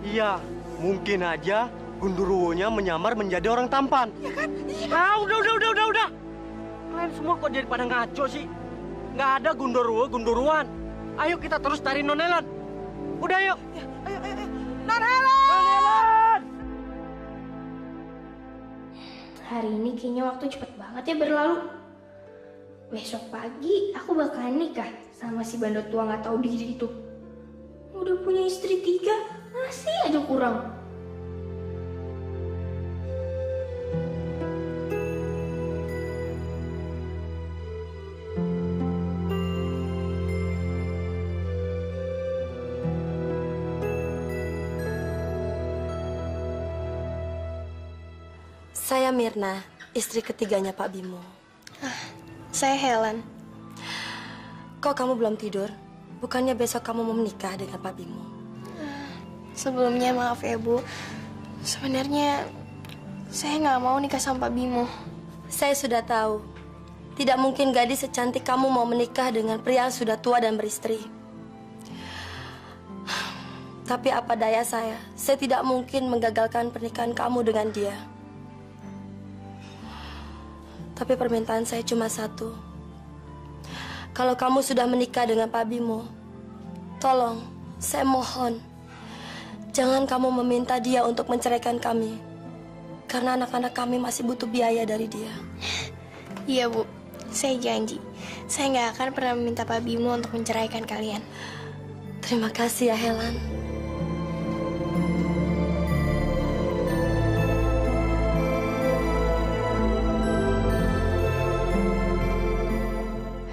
Iya, mungkin aja genderuwonya menyamar menjadi orang tampan. Ya kan? Iya. Ah, udah. Kalian semua kok jadi pada ngaco sih? Nggak ada genderuwan. Ayo kita terus cari Non Helen. Udah yuk. Ya, ayo. Non Helen! Hari ini kayaknya waktu cepet banget ya berlalu. Besok pagi aku bakalan nikah sama si bandot tua nggak tahu diri itu. Udah punya istri 3, masih aja kurang. Saya Mirna, istri ketiganya Pak Bimo. Saya Helen. Kok kamu belum tidur? Bukannya besok kamu mau menikah dengan Pak Bimo? Sebelumnya maaf ya Bu. Sebenarnya saya nggak mau nikah sama Pak Bimo. Saya sudah tahu. Tidak mungkin gadis secantik kamu mau menikah dengan pria yang sudah tua dan beristri. Tapi apa daya saya tidak mungkin menggagalkan pernikahan kamu dengan dia. Tapi permintaan saya cuma satu. Kalau kamu sudah menikah dengan Pak Bimo, tolong, saya mohon, jangan kamu meminta dia untuk menceraikan kami. Karena anak-anak kami masih butuh biaya dari dia. Iya Bu, saya janji. Saya nggak akan pernah meminta Pak Bimo untuk menceraikan kalian. Terima kasih ya Helen.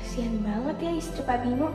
Kasian banget ya istri Pak Bimo.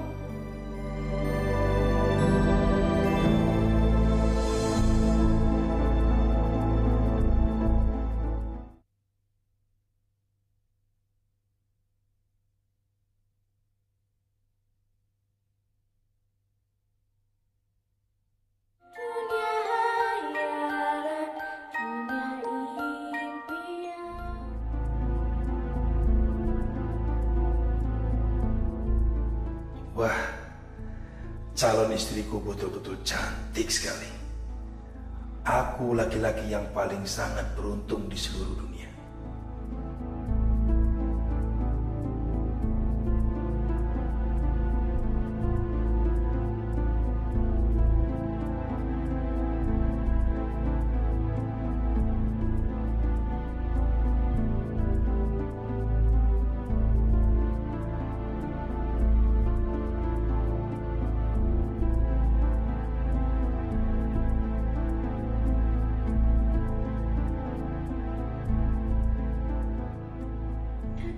Wah, calon istriku betul-betul cantik sekali. Aku laki-laki yang paling sangat beruntung di seluruh dunia.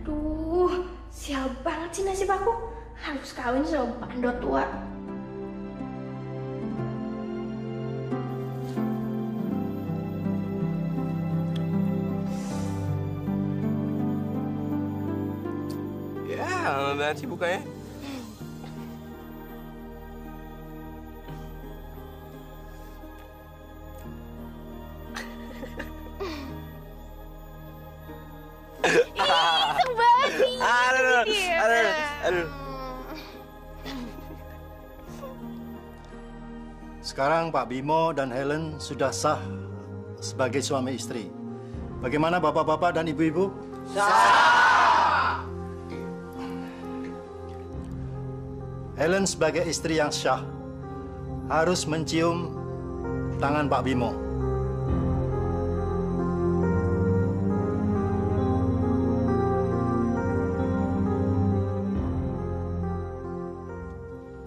Aduh, sial banget sih nasib aku. Harus kawin sama bandot tua. Ya, lama banget sih bukanya. Iseng banget sih. Aduh. Sekarang Pak Bimo dan Helen sudah sah sebagai suami istri. Bagaimana bapak-bapak dan ibu-ibu? Sah! Helen sebagai istri yang sah harus mencium tangan Pak Bimo.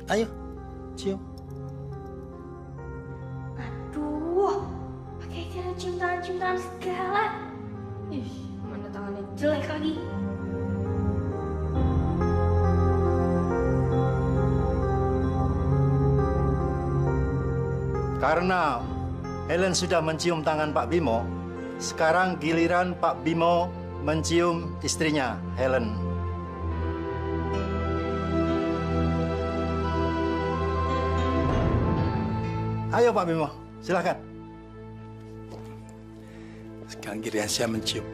Ayo, cium. Aduh, pakai cara cium-ciuman segala. Ih, mana tangannya jelek lagi. Karena Helen sudah mencium tangan Pak Bimo, sekarang giliran Pak Bimo mencium istrinya, Helen. Ayo Pak Bimo, silakan. Sekarang giliran saya mencium.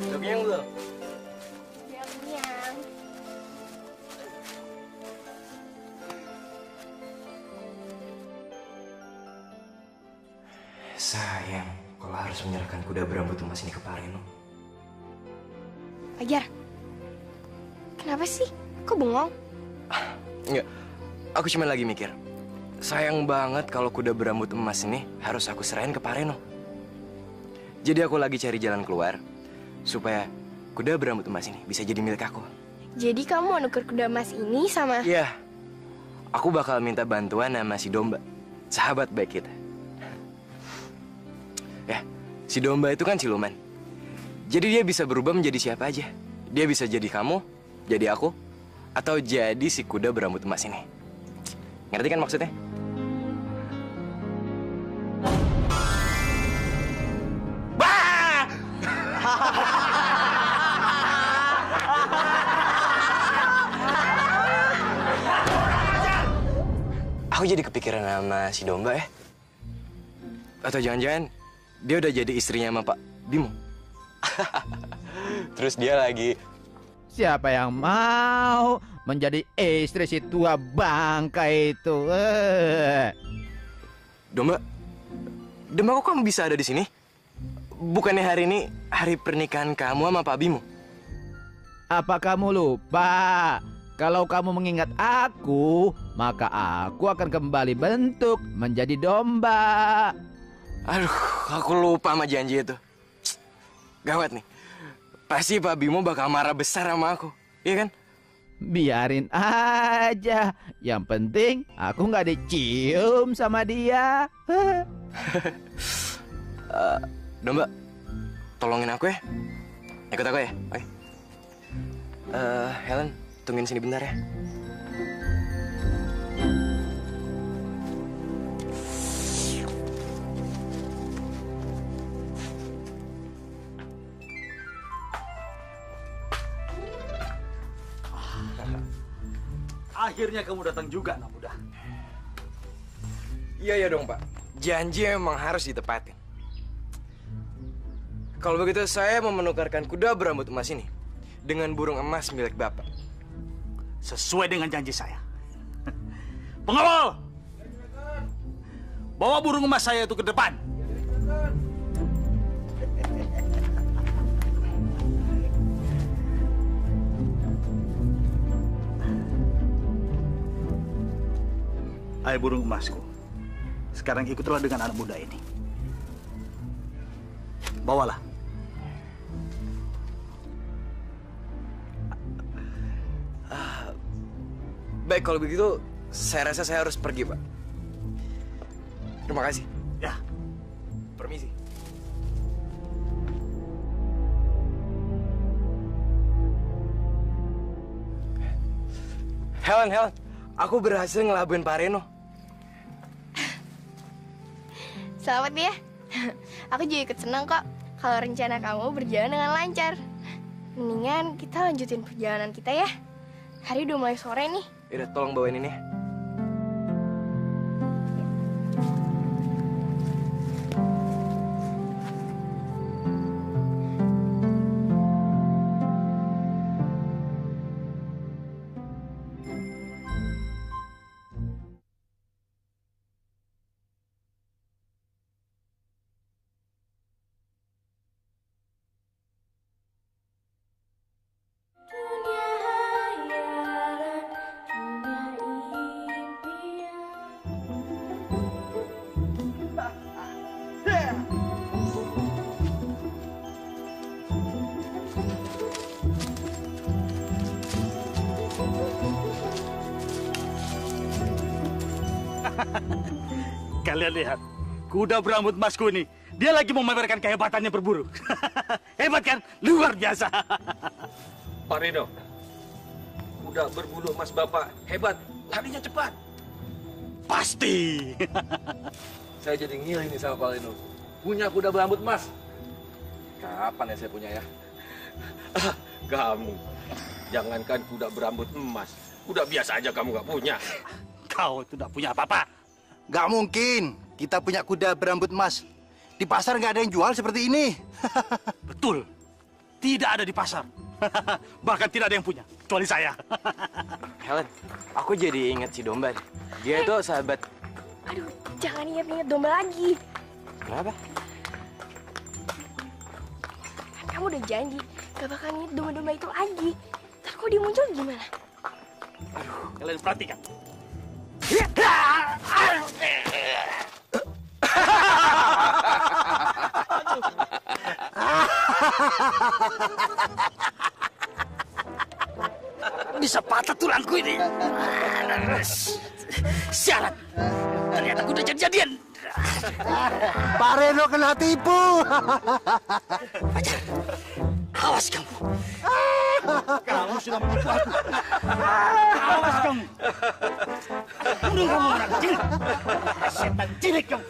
Udah kenyang belum? Udah kenyang. Sayang, kalau harus menyerahkan kuda berambut emas ini ke Pak Reno. Fajar, kenapa sih? Kok bengong? Enggak, aku cuma lagi mikir. Sayang banget kalau kuda berambut emas ini harus aku serahin ke Pak Reno. Jadi aku lagi cari jalan keluar supaya kuda berambut emas ini bisa jadi milik aku. Jadi kamu mau nuker kuda emas ini sama... Iya, aku bakal minta bantuan sama si domba, sahabat baik kita. Ya, si domba itu kan siluman. Jadi dia bisa berubah menjadi siapa aja. Dia bisa jadi kamu, jadi aku, atau jadi si kuda berambut emas ini. Ngerti kan maksudnya? Aku jadi kepikiran sama si domba ya. Atau jangan-jangan dia udah jadi istrinya sama Pak Bimo. Terus dia lagi... Siapa yang mau menjadi istri si tua bangka itu? Domba, kok kamu bisa ada di sini? Bukannya hari ini hari pernikahan kamu sama Pak Bimo? Apa kamu lupa? Kalau kamu mengingat aku, maka aku akan kembali bentuk menjadi domba. Aduh, aku lupa sama janji itu. Gawat nih. Pasti Pak Bimo bakal marah besar sama aku, iya kan? Biarin aja. Yang penting aku nggak dicium sama dia. Domba, tolongin aku ya. Ikut aku ya, oke? Helen, tungguin sini bentar ya. Akhirnya kamu datang juga, anak muda. Iya dong, Pak. Janji emang harus ditepatin. Kalau begitu saya mau menukarkan kuda berambut emas ini dengan burung emas milik Bapak. Sesuai dengan janji saya. Pengawal! Bawa burung emas saya itu ke depan. Hai burung emasku, sekarang ikutlah dengan anak muda ini. Bawalah. Baik, kalau begitu saya rasa saya harus pergi, Pak. Terima kasih. Ya. Permisi. Helen, aku berhasil ngelabuin Pak Reno. Selamat ya. Aku juga ikut senang kok kalau rencana kamu berjalan dengan lancar. Mendingan kita lanjutin perjalanan kita ya. Hari udah mulai sore nih. Yaudah, tolong bawain ini ya. Kalian lihat, kuda berambut emasku ini. Dia lagi memamerkan kehebatannya berburu. Hebat kan? Luar biasa. Pak Reno, kuda berbulu emas Bapak hebat, larinya cepat. Pasti. Saya jadi ngil ini sama Pak Reno. Punya kuda berambut emas. Kapan ya saya punya ya? Kamu. Jangankan kuda berambut emas, kuda biasa aja kamu nggak punya. Kau itu tidak punya apa-apa. Gak mungkin kita punya kuda berambut emas. Di pasar nggak ada yang jual seperti ini. Betul. Tidak ada di pasar. Bahkan tidak ada yang punya, kecuali saya. Helen, aku jadi ingat si domba deh. Dia itu sahabat. Aduh, jangan ingat-ingat domba lagi. Kenapa? Kan kamu udah janji gak bakal ingat domba-domba itu lagi. Ntar kalau dia muncul gimana? Kalian perhatikan. Bisa patah tulangku ini. Sialan. Ternyata aku udah jadi-jadian. Pak Reno kena tipu. Fajar, awas kamu. Kamu sudah menipu aku. Awas kamu. Bunuh kamu anak kecil. Setan cilik kamu.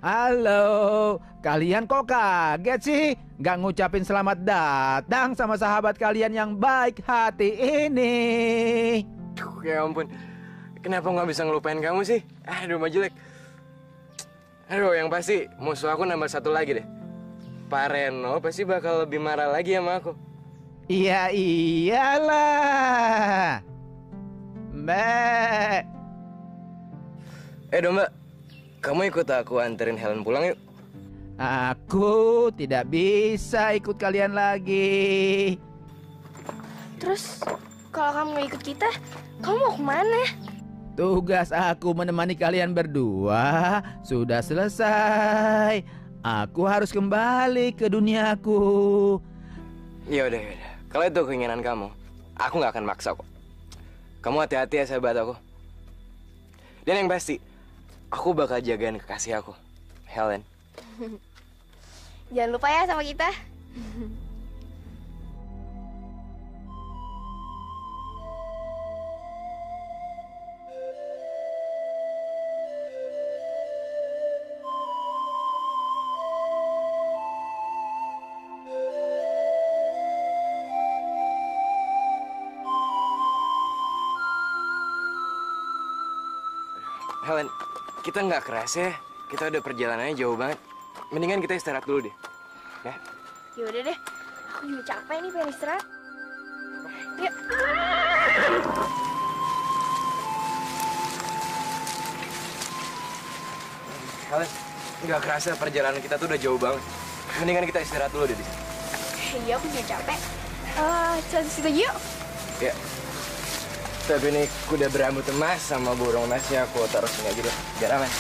Halo, kalian kok kaget sih? Gak ngucapin selamat datang sama sahabat kalian yang baik hati ini. Ya ampun, kenapa nggak bisa ngelupain kamu sih? Aduh, mah jelek. Aduh, yang pasti musuh aku nambah satu lagi deh. Pak Reno pasti bakal lebih marah lagi sama aku. Iya iyalah. Mbak. Domba, kamu ikut aku anterin Helen pulang yuk. Aku tidak bisa ikut kalian lagi. Terus, kalau kamu gak ikut kita, kamu mau kemana? Tugas aku menemani kalian berdua sudah selesai. Aku harus kembali ke duniaku. Yaudah. Kalau itu keinginan kamu, aku nggak akan maksa kok. Kamu hati-hati ya sahabat aku. Dan yang pasti, aku bakal jagain kekasih aku, Helen. Jangan lupa ya sama kita. Helen, kita nggak keras ya. Kita udah perjalanannya jauh banget. Mendingan kita istirahat dulu deh. Ya? Yaudah deh, aku juga capek nih pengen istirahat. Yuk. Helen, nggak kerasa perjalanan kita tuh udah jauh banget. Mendingan kita istirahat dulu deh di sini. Iya, aku juga capek. Istirahat situ aja yuk. Ya. Tapi ini kuda berambut emas sama burung emasnya aku taruh sini aja deh, biar aman.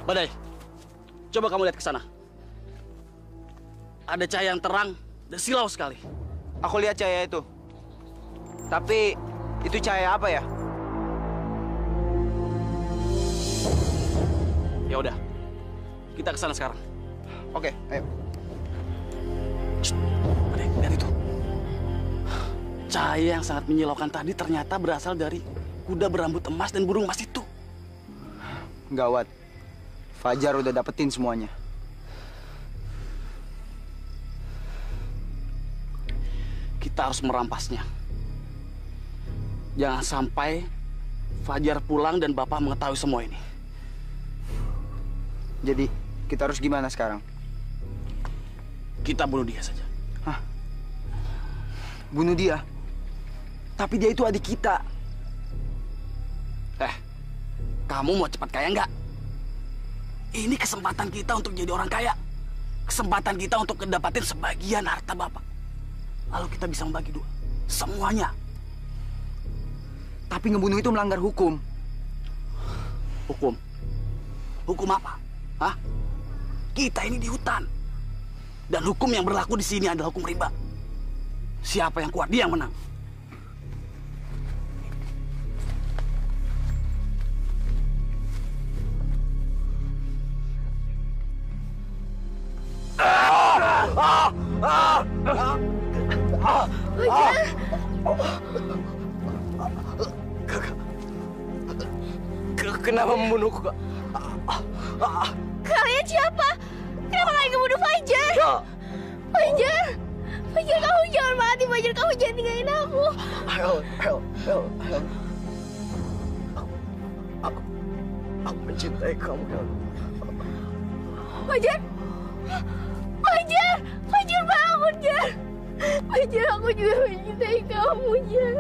Badai, coba kamu lihat ke sana. Ada cahaya yang terang dan silau sekali. Aku lihat cahaya itu. Tapi itu cahaya apa ya? Ya udah, kita ke sana sekarang. Oke, ayo. Badai, lihat itu. Cahaya yang sangat menyilaukan tadi ternyata berasal dari kuda berambut emas dan burung emas itu. Gawat. Fajar udah dapetin semuanya. Kita harus merampasnya. Jangan sampai Fajar pulang dan Bapak mengetahui semua ini. Jadi, kita harus gimana sekarang? kita bunuh dia saja. Hah? Bunuh dia? Tapi dia itu adik kita. Kamu mau cepat kaya nggak? Ini kesempatan kita untuk jadi orang kaya. Kesempatan kita untuk mendapatkan sebagian harta Bapak. Lalu kita bisa membagi dua. Semuanya. Tapi ngebunuh itu melanggar hukum. Hukum? Hukum apa? Hah? Kita ini di hutan. Dan hukum yang berlaku di sini adalah hukum rimba. Siapa yang kuat, dia yang menang. Kenapa membunuhku, Kak? Kalian siapa? Kenapa kalian ngebunuh Fajar? Fajar! Fajar, kamu jangan mati. Fajar, kamu jangan tinggalin aku. Helen. Aku mencintai kamu, Helen. Fajar! Fajar! Fajar, bangun, Jar! Fajar, aku juga mencintai kamu, Jar.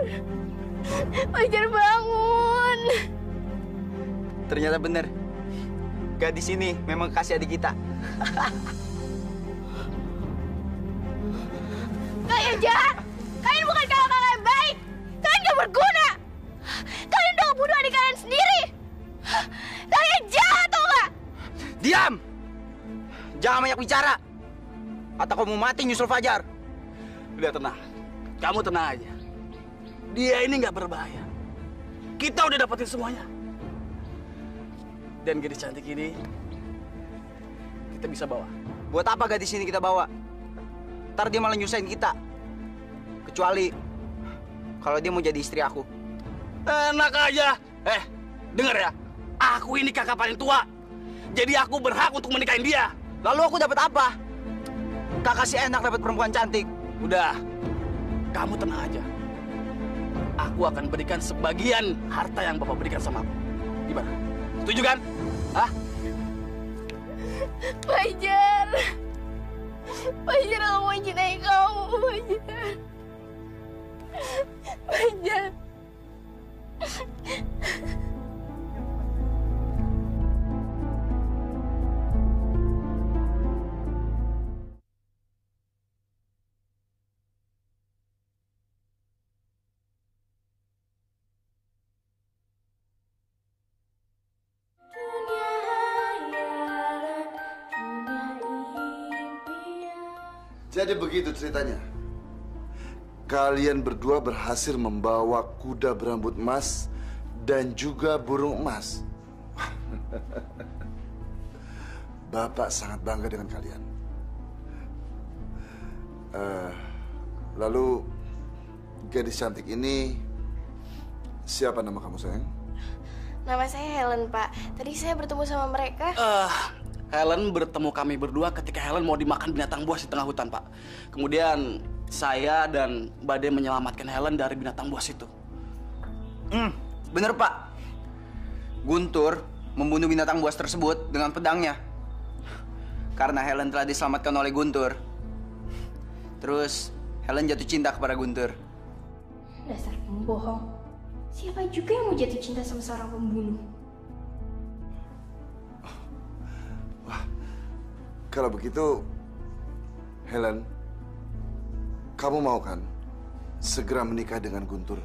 Fajar, bangun! Ternyata benar. Gadis ini memang kasih adik kita. Kalian jahat! Kalian bukan kakak yang baik! Kalian gak berguna! Kalian udah bunuh adik kalian sendiri! Kalian jahat, tau gak? Diam! Jangan banyak bicara. Atau kamu mati nyusul Fajar. Udah tenang. Kamu tenang aja. Dia ini nggak berbahaya. Kita udah dapetin semuanya. Dan gadis cantik ini kita bisa bawa. Buat apa gadis ini kita bawa? Ntar dia malah nyusahin kita. Kecuali kalau dia mau jadi istri aku. Enak aja. Dengar ya. Aku ini kakak paling tua. Jadi aku berhak untuk menikahin dia. Lalu aku dapat apa? Kakak si enak dapat perempuan cantik. Udah. Kamu tenang aja. Aku akan berikan sebagian harta yang Bapak berikan sama aku. Gimana? Setuju kan? Hah? Fajar! Fajar, aku mencintai kamu, Fajar. Fajar. Jadi begitu ceritanya. Kalian berdua berhasil membawa kuda berambut emas dan juga burung emas. Bapak sangat bangga dengan kalian. Lalu gadis cantik ini siapa nama kamu, sayang? Nama saya Helen, Pak. Tadi saya bertemu sama mereka. Helen bertemu kami berdua ketika Helen mau dimakan binatang buas di tengah hutan, Pak. Kemudian saya dan Bade menyelamatkan Helen dari binatang buas itu. Bener, Pak. Guntur membunuh binatang buas tersebut dengan pedangnya. Karena Helen telah diselamatkan oleh Guntur. Terus Helen jatuh cinta kepada Guntur. Dasar pembohong. Siapa juga yang mau jatuh cinta sama seorang pembunuh? Kalau begitu, Helen, kamu mau kan segera menikah dengan Guntur?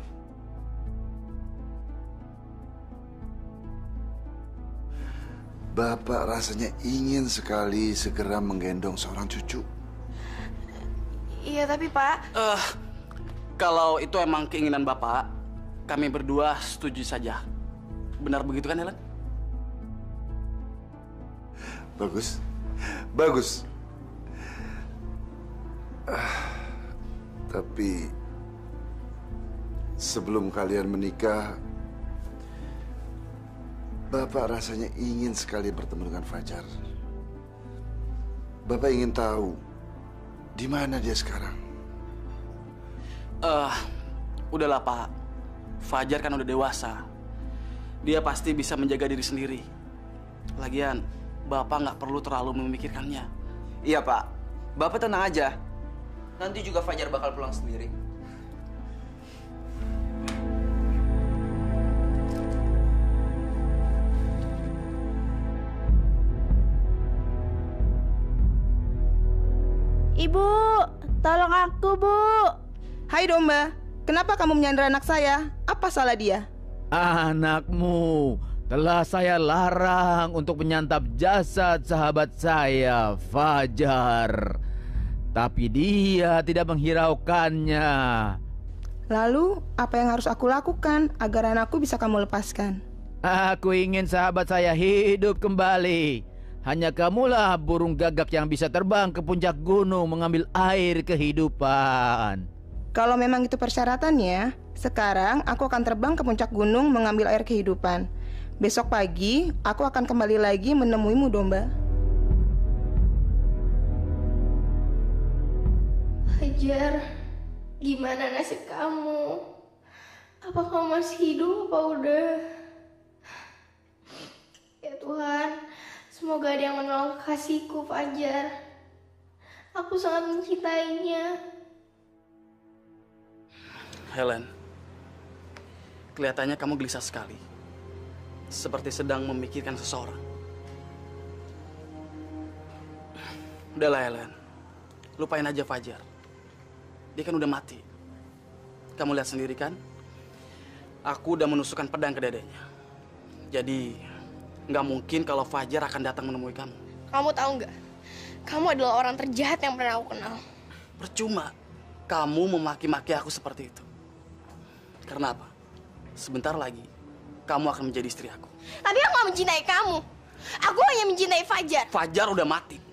Bapak rasanya ingin sekali segera menggendong seorang cucu. Iya, tapi Pak... Kalau itu emang keinginan Bapak, kami berdua setuju saja. Benar begitu kan, Helen? Bagus. Bagus. Tapi sebelum kalian menikah, Bapak rasanya ingin sekali bertemu dengan Fajar. Bapak ingin tahu di mana dia sekarang. Udahlah, Pak. Fajar kan udah dewasa. Dia pasti bisa menjaga diri sendiri. Lagian, Bapak nggak perlu terlalu memikirkannya. Iya, Pak. Bapak tenang aja. Nanti juga Fajar bakal pulang sendiri. Ibu, tolong aku, Bu. Hai domba, kenapa kamu menyandera anak saya? Apa salah dia? Anakmu telah saya larang untuk menyantap jasad sahabat saya, Fajar. Tapi dia tidak menghiraukannya. Lalu, apa yang harus aku lakukan agar anakku bisa kamu lepaskan? Aku ingin sahabat saya hidup kembali. Hanya kamulah burung gagak yang bisa terbang ke puncak gunung mengambil air kehidupan. Kalau memang itu persyaratannya, sekarang aku akan terbang ke puncak gunung mengambil air kehidupan. Besok pagi, aku akan kembali lagi menemuimu, domba. Fajar, gimana nasib kamu? Apa kamu masih hidup apa udah? Ya Tuhan, semoga ada yang menolong kekasihku, Fajar. Aku sangat mencintainya. Helen, kelihatannya kamu gelisah sekali. Seperti sedang memikirkan seseorang. Udahlah Helen, lupain aja Fajar. Dia kan udah mati. Kamu lihat sendiri kan? Aku udah menusukkan pedang ke dadanya. Jadi, nggak mungkin kalau Fajar akan datang menemui kamu. Kamu tahu nggak? Kamu adalah orang terjahat yang pernah aku kenal. Percuma kamu memaki-maki aku seperti itu. Karena apa? Sebentar lagi, kamu akan menjadi istri aku. Tapi aku nggak mencintai kamu. Aku hanya mencintai Fajar. Fajar udah mati.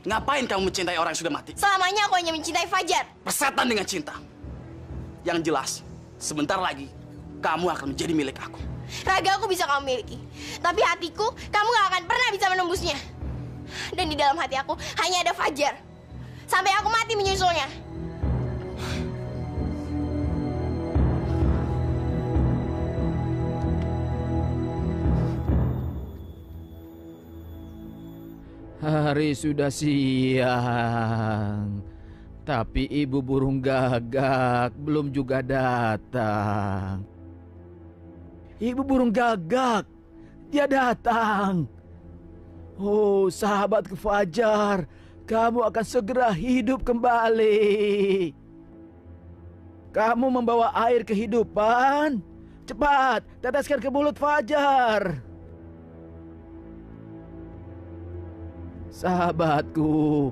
Ngapain kamu mencintai orang yang sudah mati? Selamanya aku hanya mencintai Fajar. Persetan dengan cinta. Yang jelas, sebentar lagi, kamu akan menjadi milik aku. Raga aku bisa kamu miliki. Tapi hatiku, kamu gak akan pernah bisa menembusnya. Dan di dalam hati aku, hanya ada Fajar. Sampai aku mati menyusulnya. Hari sudah siang, tapi ibu burung gagak belum juga datang. Ibu burung gagak, dia datang. Oh, sahabatku Fajar, kamu akan segera hidup kembali. Kamu membawa air kehidupan. Cepat, teteskan ke mulut Fajar. Sahabatku,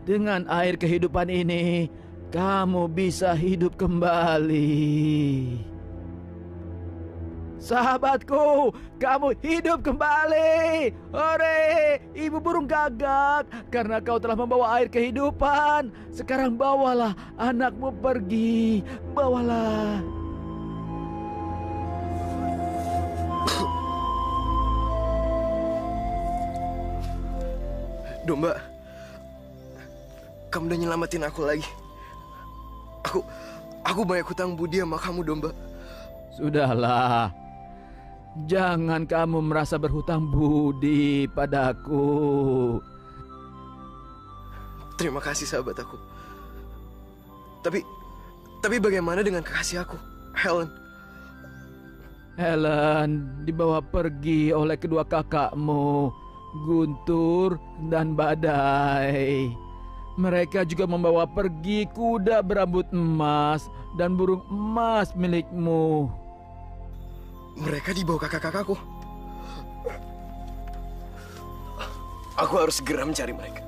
dengan air kehidupan ini, kamu bisa hidup kembali. Sahabatku, kamu hidup kembali. Hore, ibu burung gagak, karena kau telah membawa air kehidupan. Sekarang bawalah anakmu pergi, bawalah. Domba, kamu udah nyelamatin aku lagi. Aku banyak hutang budi sama kamu, Domba. Sudahlah, jangan kamu merasa berhutang budi padaku. Terima kasih sahabat aku. Tapi bagaimana dengan kekasih aku, Helen? Helen dibawa pergi oleh kedua kakakmu, Guntur dan Badai. Mereka juga membawa pergi kuda berambut emas dan burung emas milikmu. Mereka dibawa kakak-kakakku. Aku harus segera mencari mereka.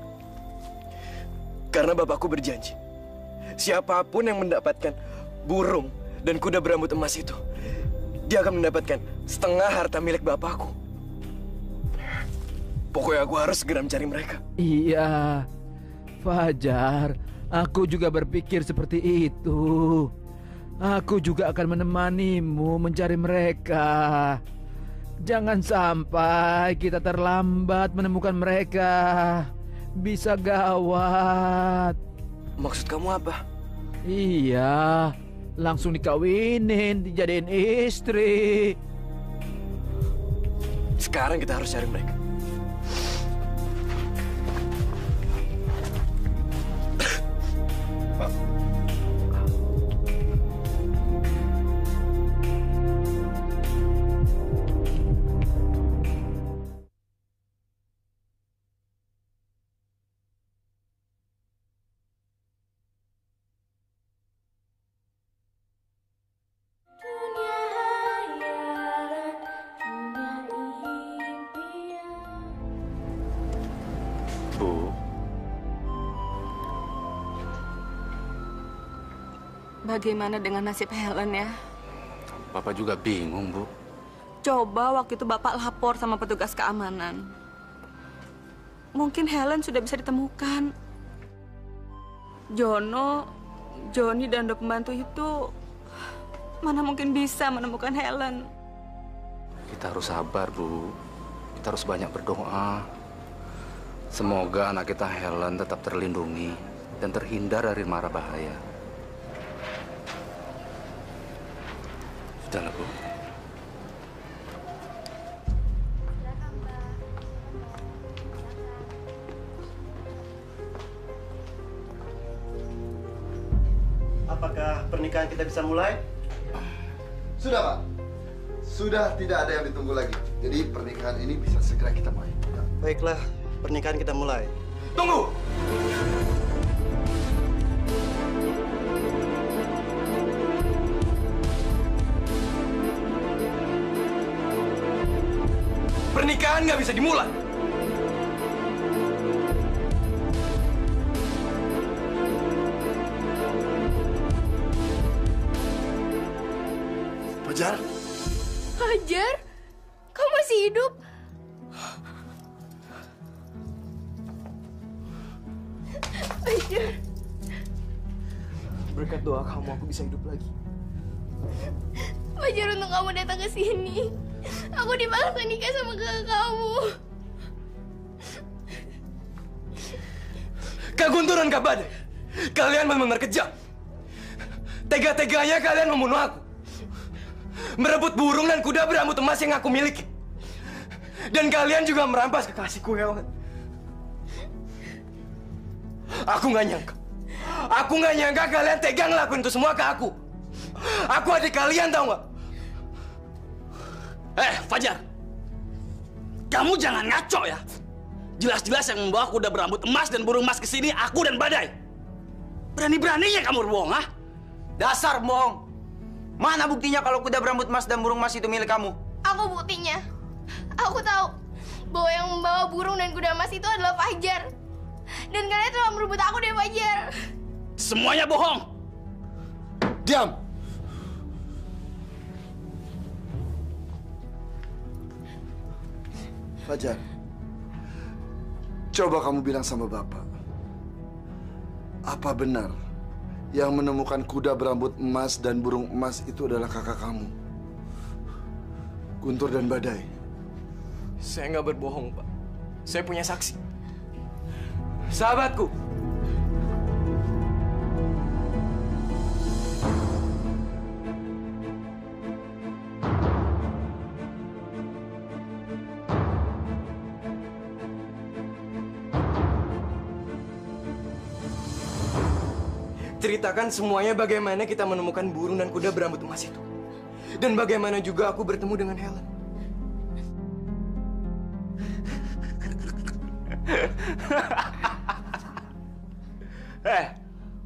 Karena bapakku berjanji, siapapun yang mendapatkan burung dan kuda berambut emas itu, dia akan mendapatkan setengah harta milik bapakku. Pokoknya aku harus segera mencari mereka. Iya, Fajar, aku juga berpikir seperti itu. Aku juga akan menemanimu mencari mereka. Jangan sampai kita terlambat menemukan mereka. Bisa gawat. Maksud kamu apa? Iya, langsung dikawinin, dijadiin istri. Sekarang kita harus cari mereka. Bu, Bagaimana dengan nasib Helen ya? Bapak juga bingung, Bu. Coba waktu itu Bapak lapor sama petugas keamanan. Mungkin Helen sudah bisa ditemukan. Johnny dan dua pembantu itu mana mungkin bisa menemukan Helen. Kita harus sabar, Bu. Kita harus banyak berdoa. Semoga anak kita Helen tetap terlindungi dan terhindar dari mara bahaya. Sudahlah, Bu. Apakah pernikahan kita bisa mulai? Sudah, Pak. Sudah tidak ada yang ditunggu lagi. Jadi pernikahan ini bisa segera kita mulai. Baiklah, pernikahan kita mulai. Tunggu! Pernikahan nggak bisa dimulai. Fajar? Fajar? Kamu masih hidup? Fajar. Berkat doa kamu, aku bisa hidup lagi. Fajar, untuk kamu datang ke sini. Aku dipaksa nikah sama kakak kamu. Kak Guntur dan Kak Badai, kalian benar-benar kejam. Tega-teganya kalian membunuh aku. Merebut burung dan kuda berambut emas yang aku miliki. Dan kalian juga merampas kekasihku, Helen. Aku nggak nyangka. Aku nggak nyangka kalian tega ngelakuin itu semua ke aku. Aku adik kalian, tau nggak? Fajar. Kamu jangan ngaco ya. Jelas-jelas yang membawa kuda berambut emas dan burung emas ke sini aku dan Badai. Berani-beraninya kamu berbohong, ha? Dasar bohong. Mana buktinya kalau kuda berambut emas dan burung emas itu milik kamu? Aku buktinya. Aku tahu bahwa yang membawa burung dan kuda emas itu adalah Fajar. Dan kalian telah merebut aku dari Fajar. Semuanya bohong. Diam. Fajar, coba kamu bilang sama Bapak. Apa benar yang menemukan kuda berambut emas dan burung emas itu adalah kakak kamu, Guntur dan Badai? Saya nggak berbohong, Pak. Saya punya saksi. Sahabatku. Ceritakan semuanya bagaimana kita menemukan burung dan kuda berambut emas itu. Dan bagaimana juga aku bertemu dengan Helen.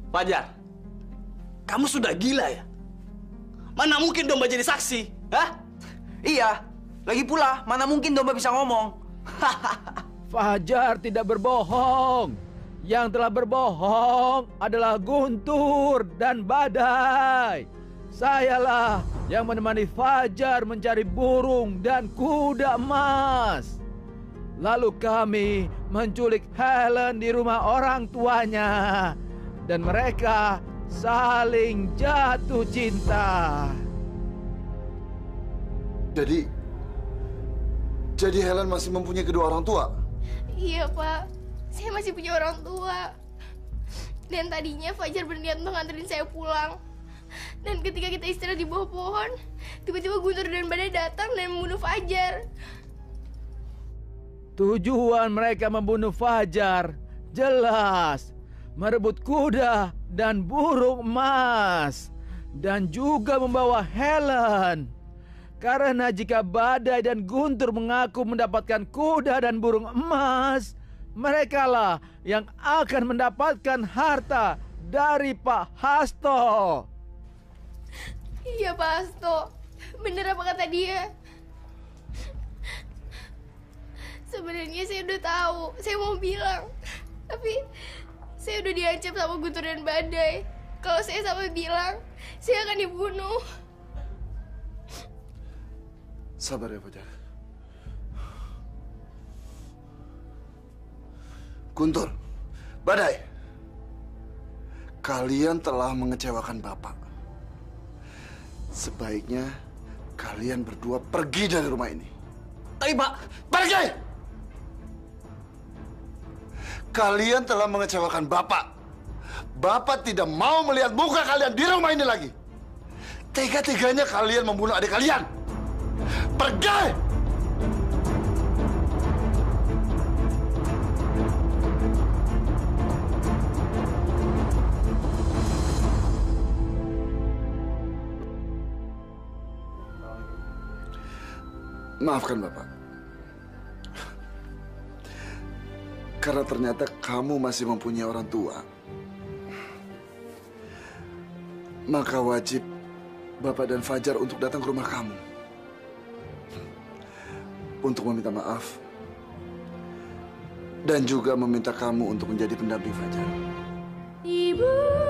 Fajar. Kamu sudah gila ya? Mana mungkin domba jadi saksi? Hah? Iya. Lagi pula, mana mungkin domba bisa ngomong? Fajar tidak berbohong. Yang telah berbohong adalah Guntur dan Badai. Sayalah yang menemani Fajar mencari burung dan kuda emas. Lalu kami menculik Helen di rumah orang tuanya. Dan mereka saling jatuh cinta. Jadi Helen masih mempunyai kedua orang tua? Iya, Pak. Saya masih punya orang tua. Dan tadinya Fajar berniat untuk nganterin saya pulang. Dan ketika kita istirahat di bawah pohon, tiba-tiba Guntur dan Badai datang dan membunuh Fajar. Tujuan mereka membunuh Fajar jelas. Merebut kuda dan burung emas, dan juga membawa Helen. Karena jika Badai dan Guntur mengaku mendapatkan kuda dan burung emas, merekalah yang akan mendapatkan harta dari Pak Hasto. Iya Pak Hasto, bener apa kata dia? Sebenarnya saya udah tahu, saya mau bilang, tapi saya udah diancam sama Guntur dan Badai. Kalau saya sampai bilang, saya akan dibunuh. Sabar ya Fajar. Guntur, Badai, kalian telah mengecewakan Bapak. Sebaiknya kalian berdua pergi dari rumah ini. Tapi Pak, pergi! Kalian telah mengecewakan Bapak. Bapak tidak mau melihat muka kalian di rumah ini lagi. Tega-teganya kalian membunuh adik kalian. Pergi! Maafkan Bapak. Karena ternyata kamu masih mempunyai orang tua. Maka wajib Bapak dan Fajar untuk datang ke rumah kamu. Untuk meminta maaf. Dan juga meminta kamu untuk menjadi pendamping Fajar. Ibu.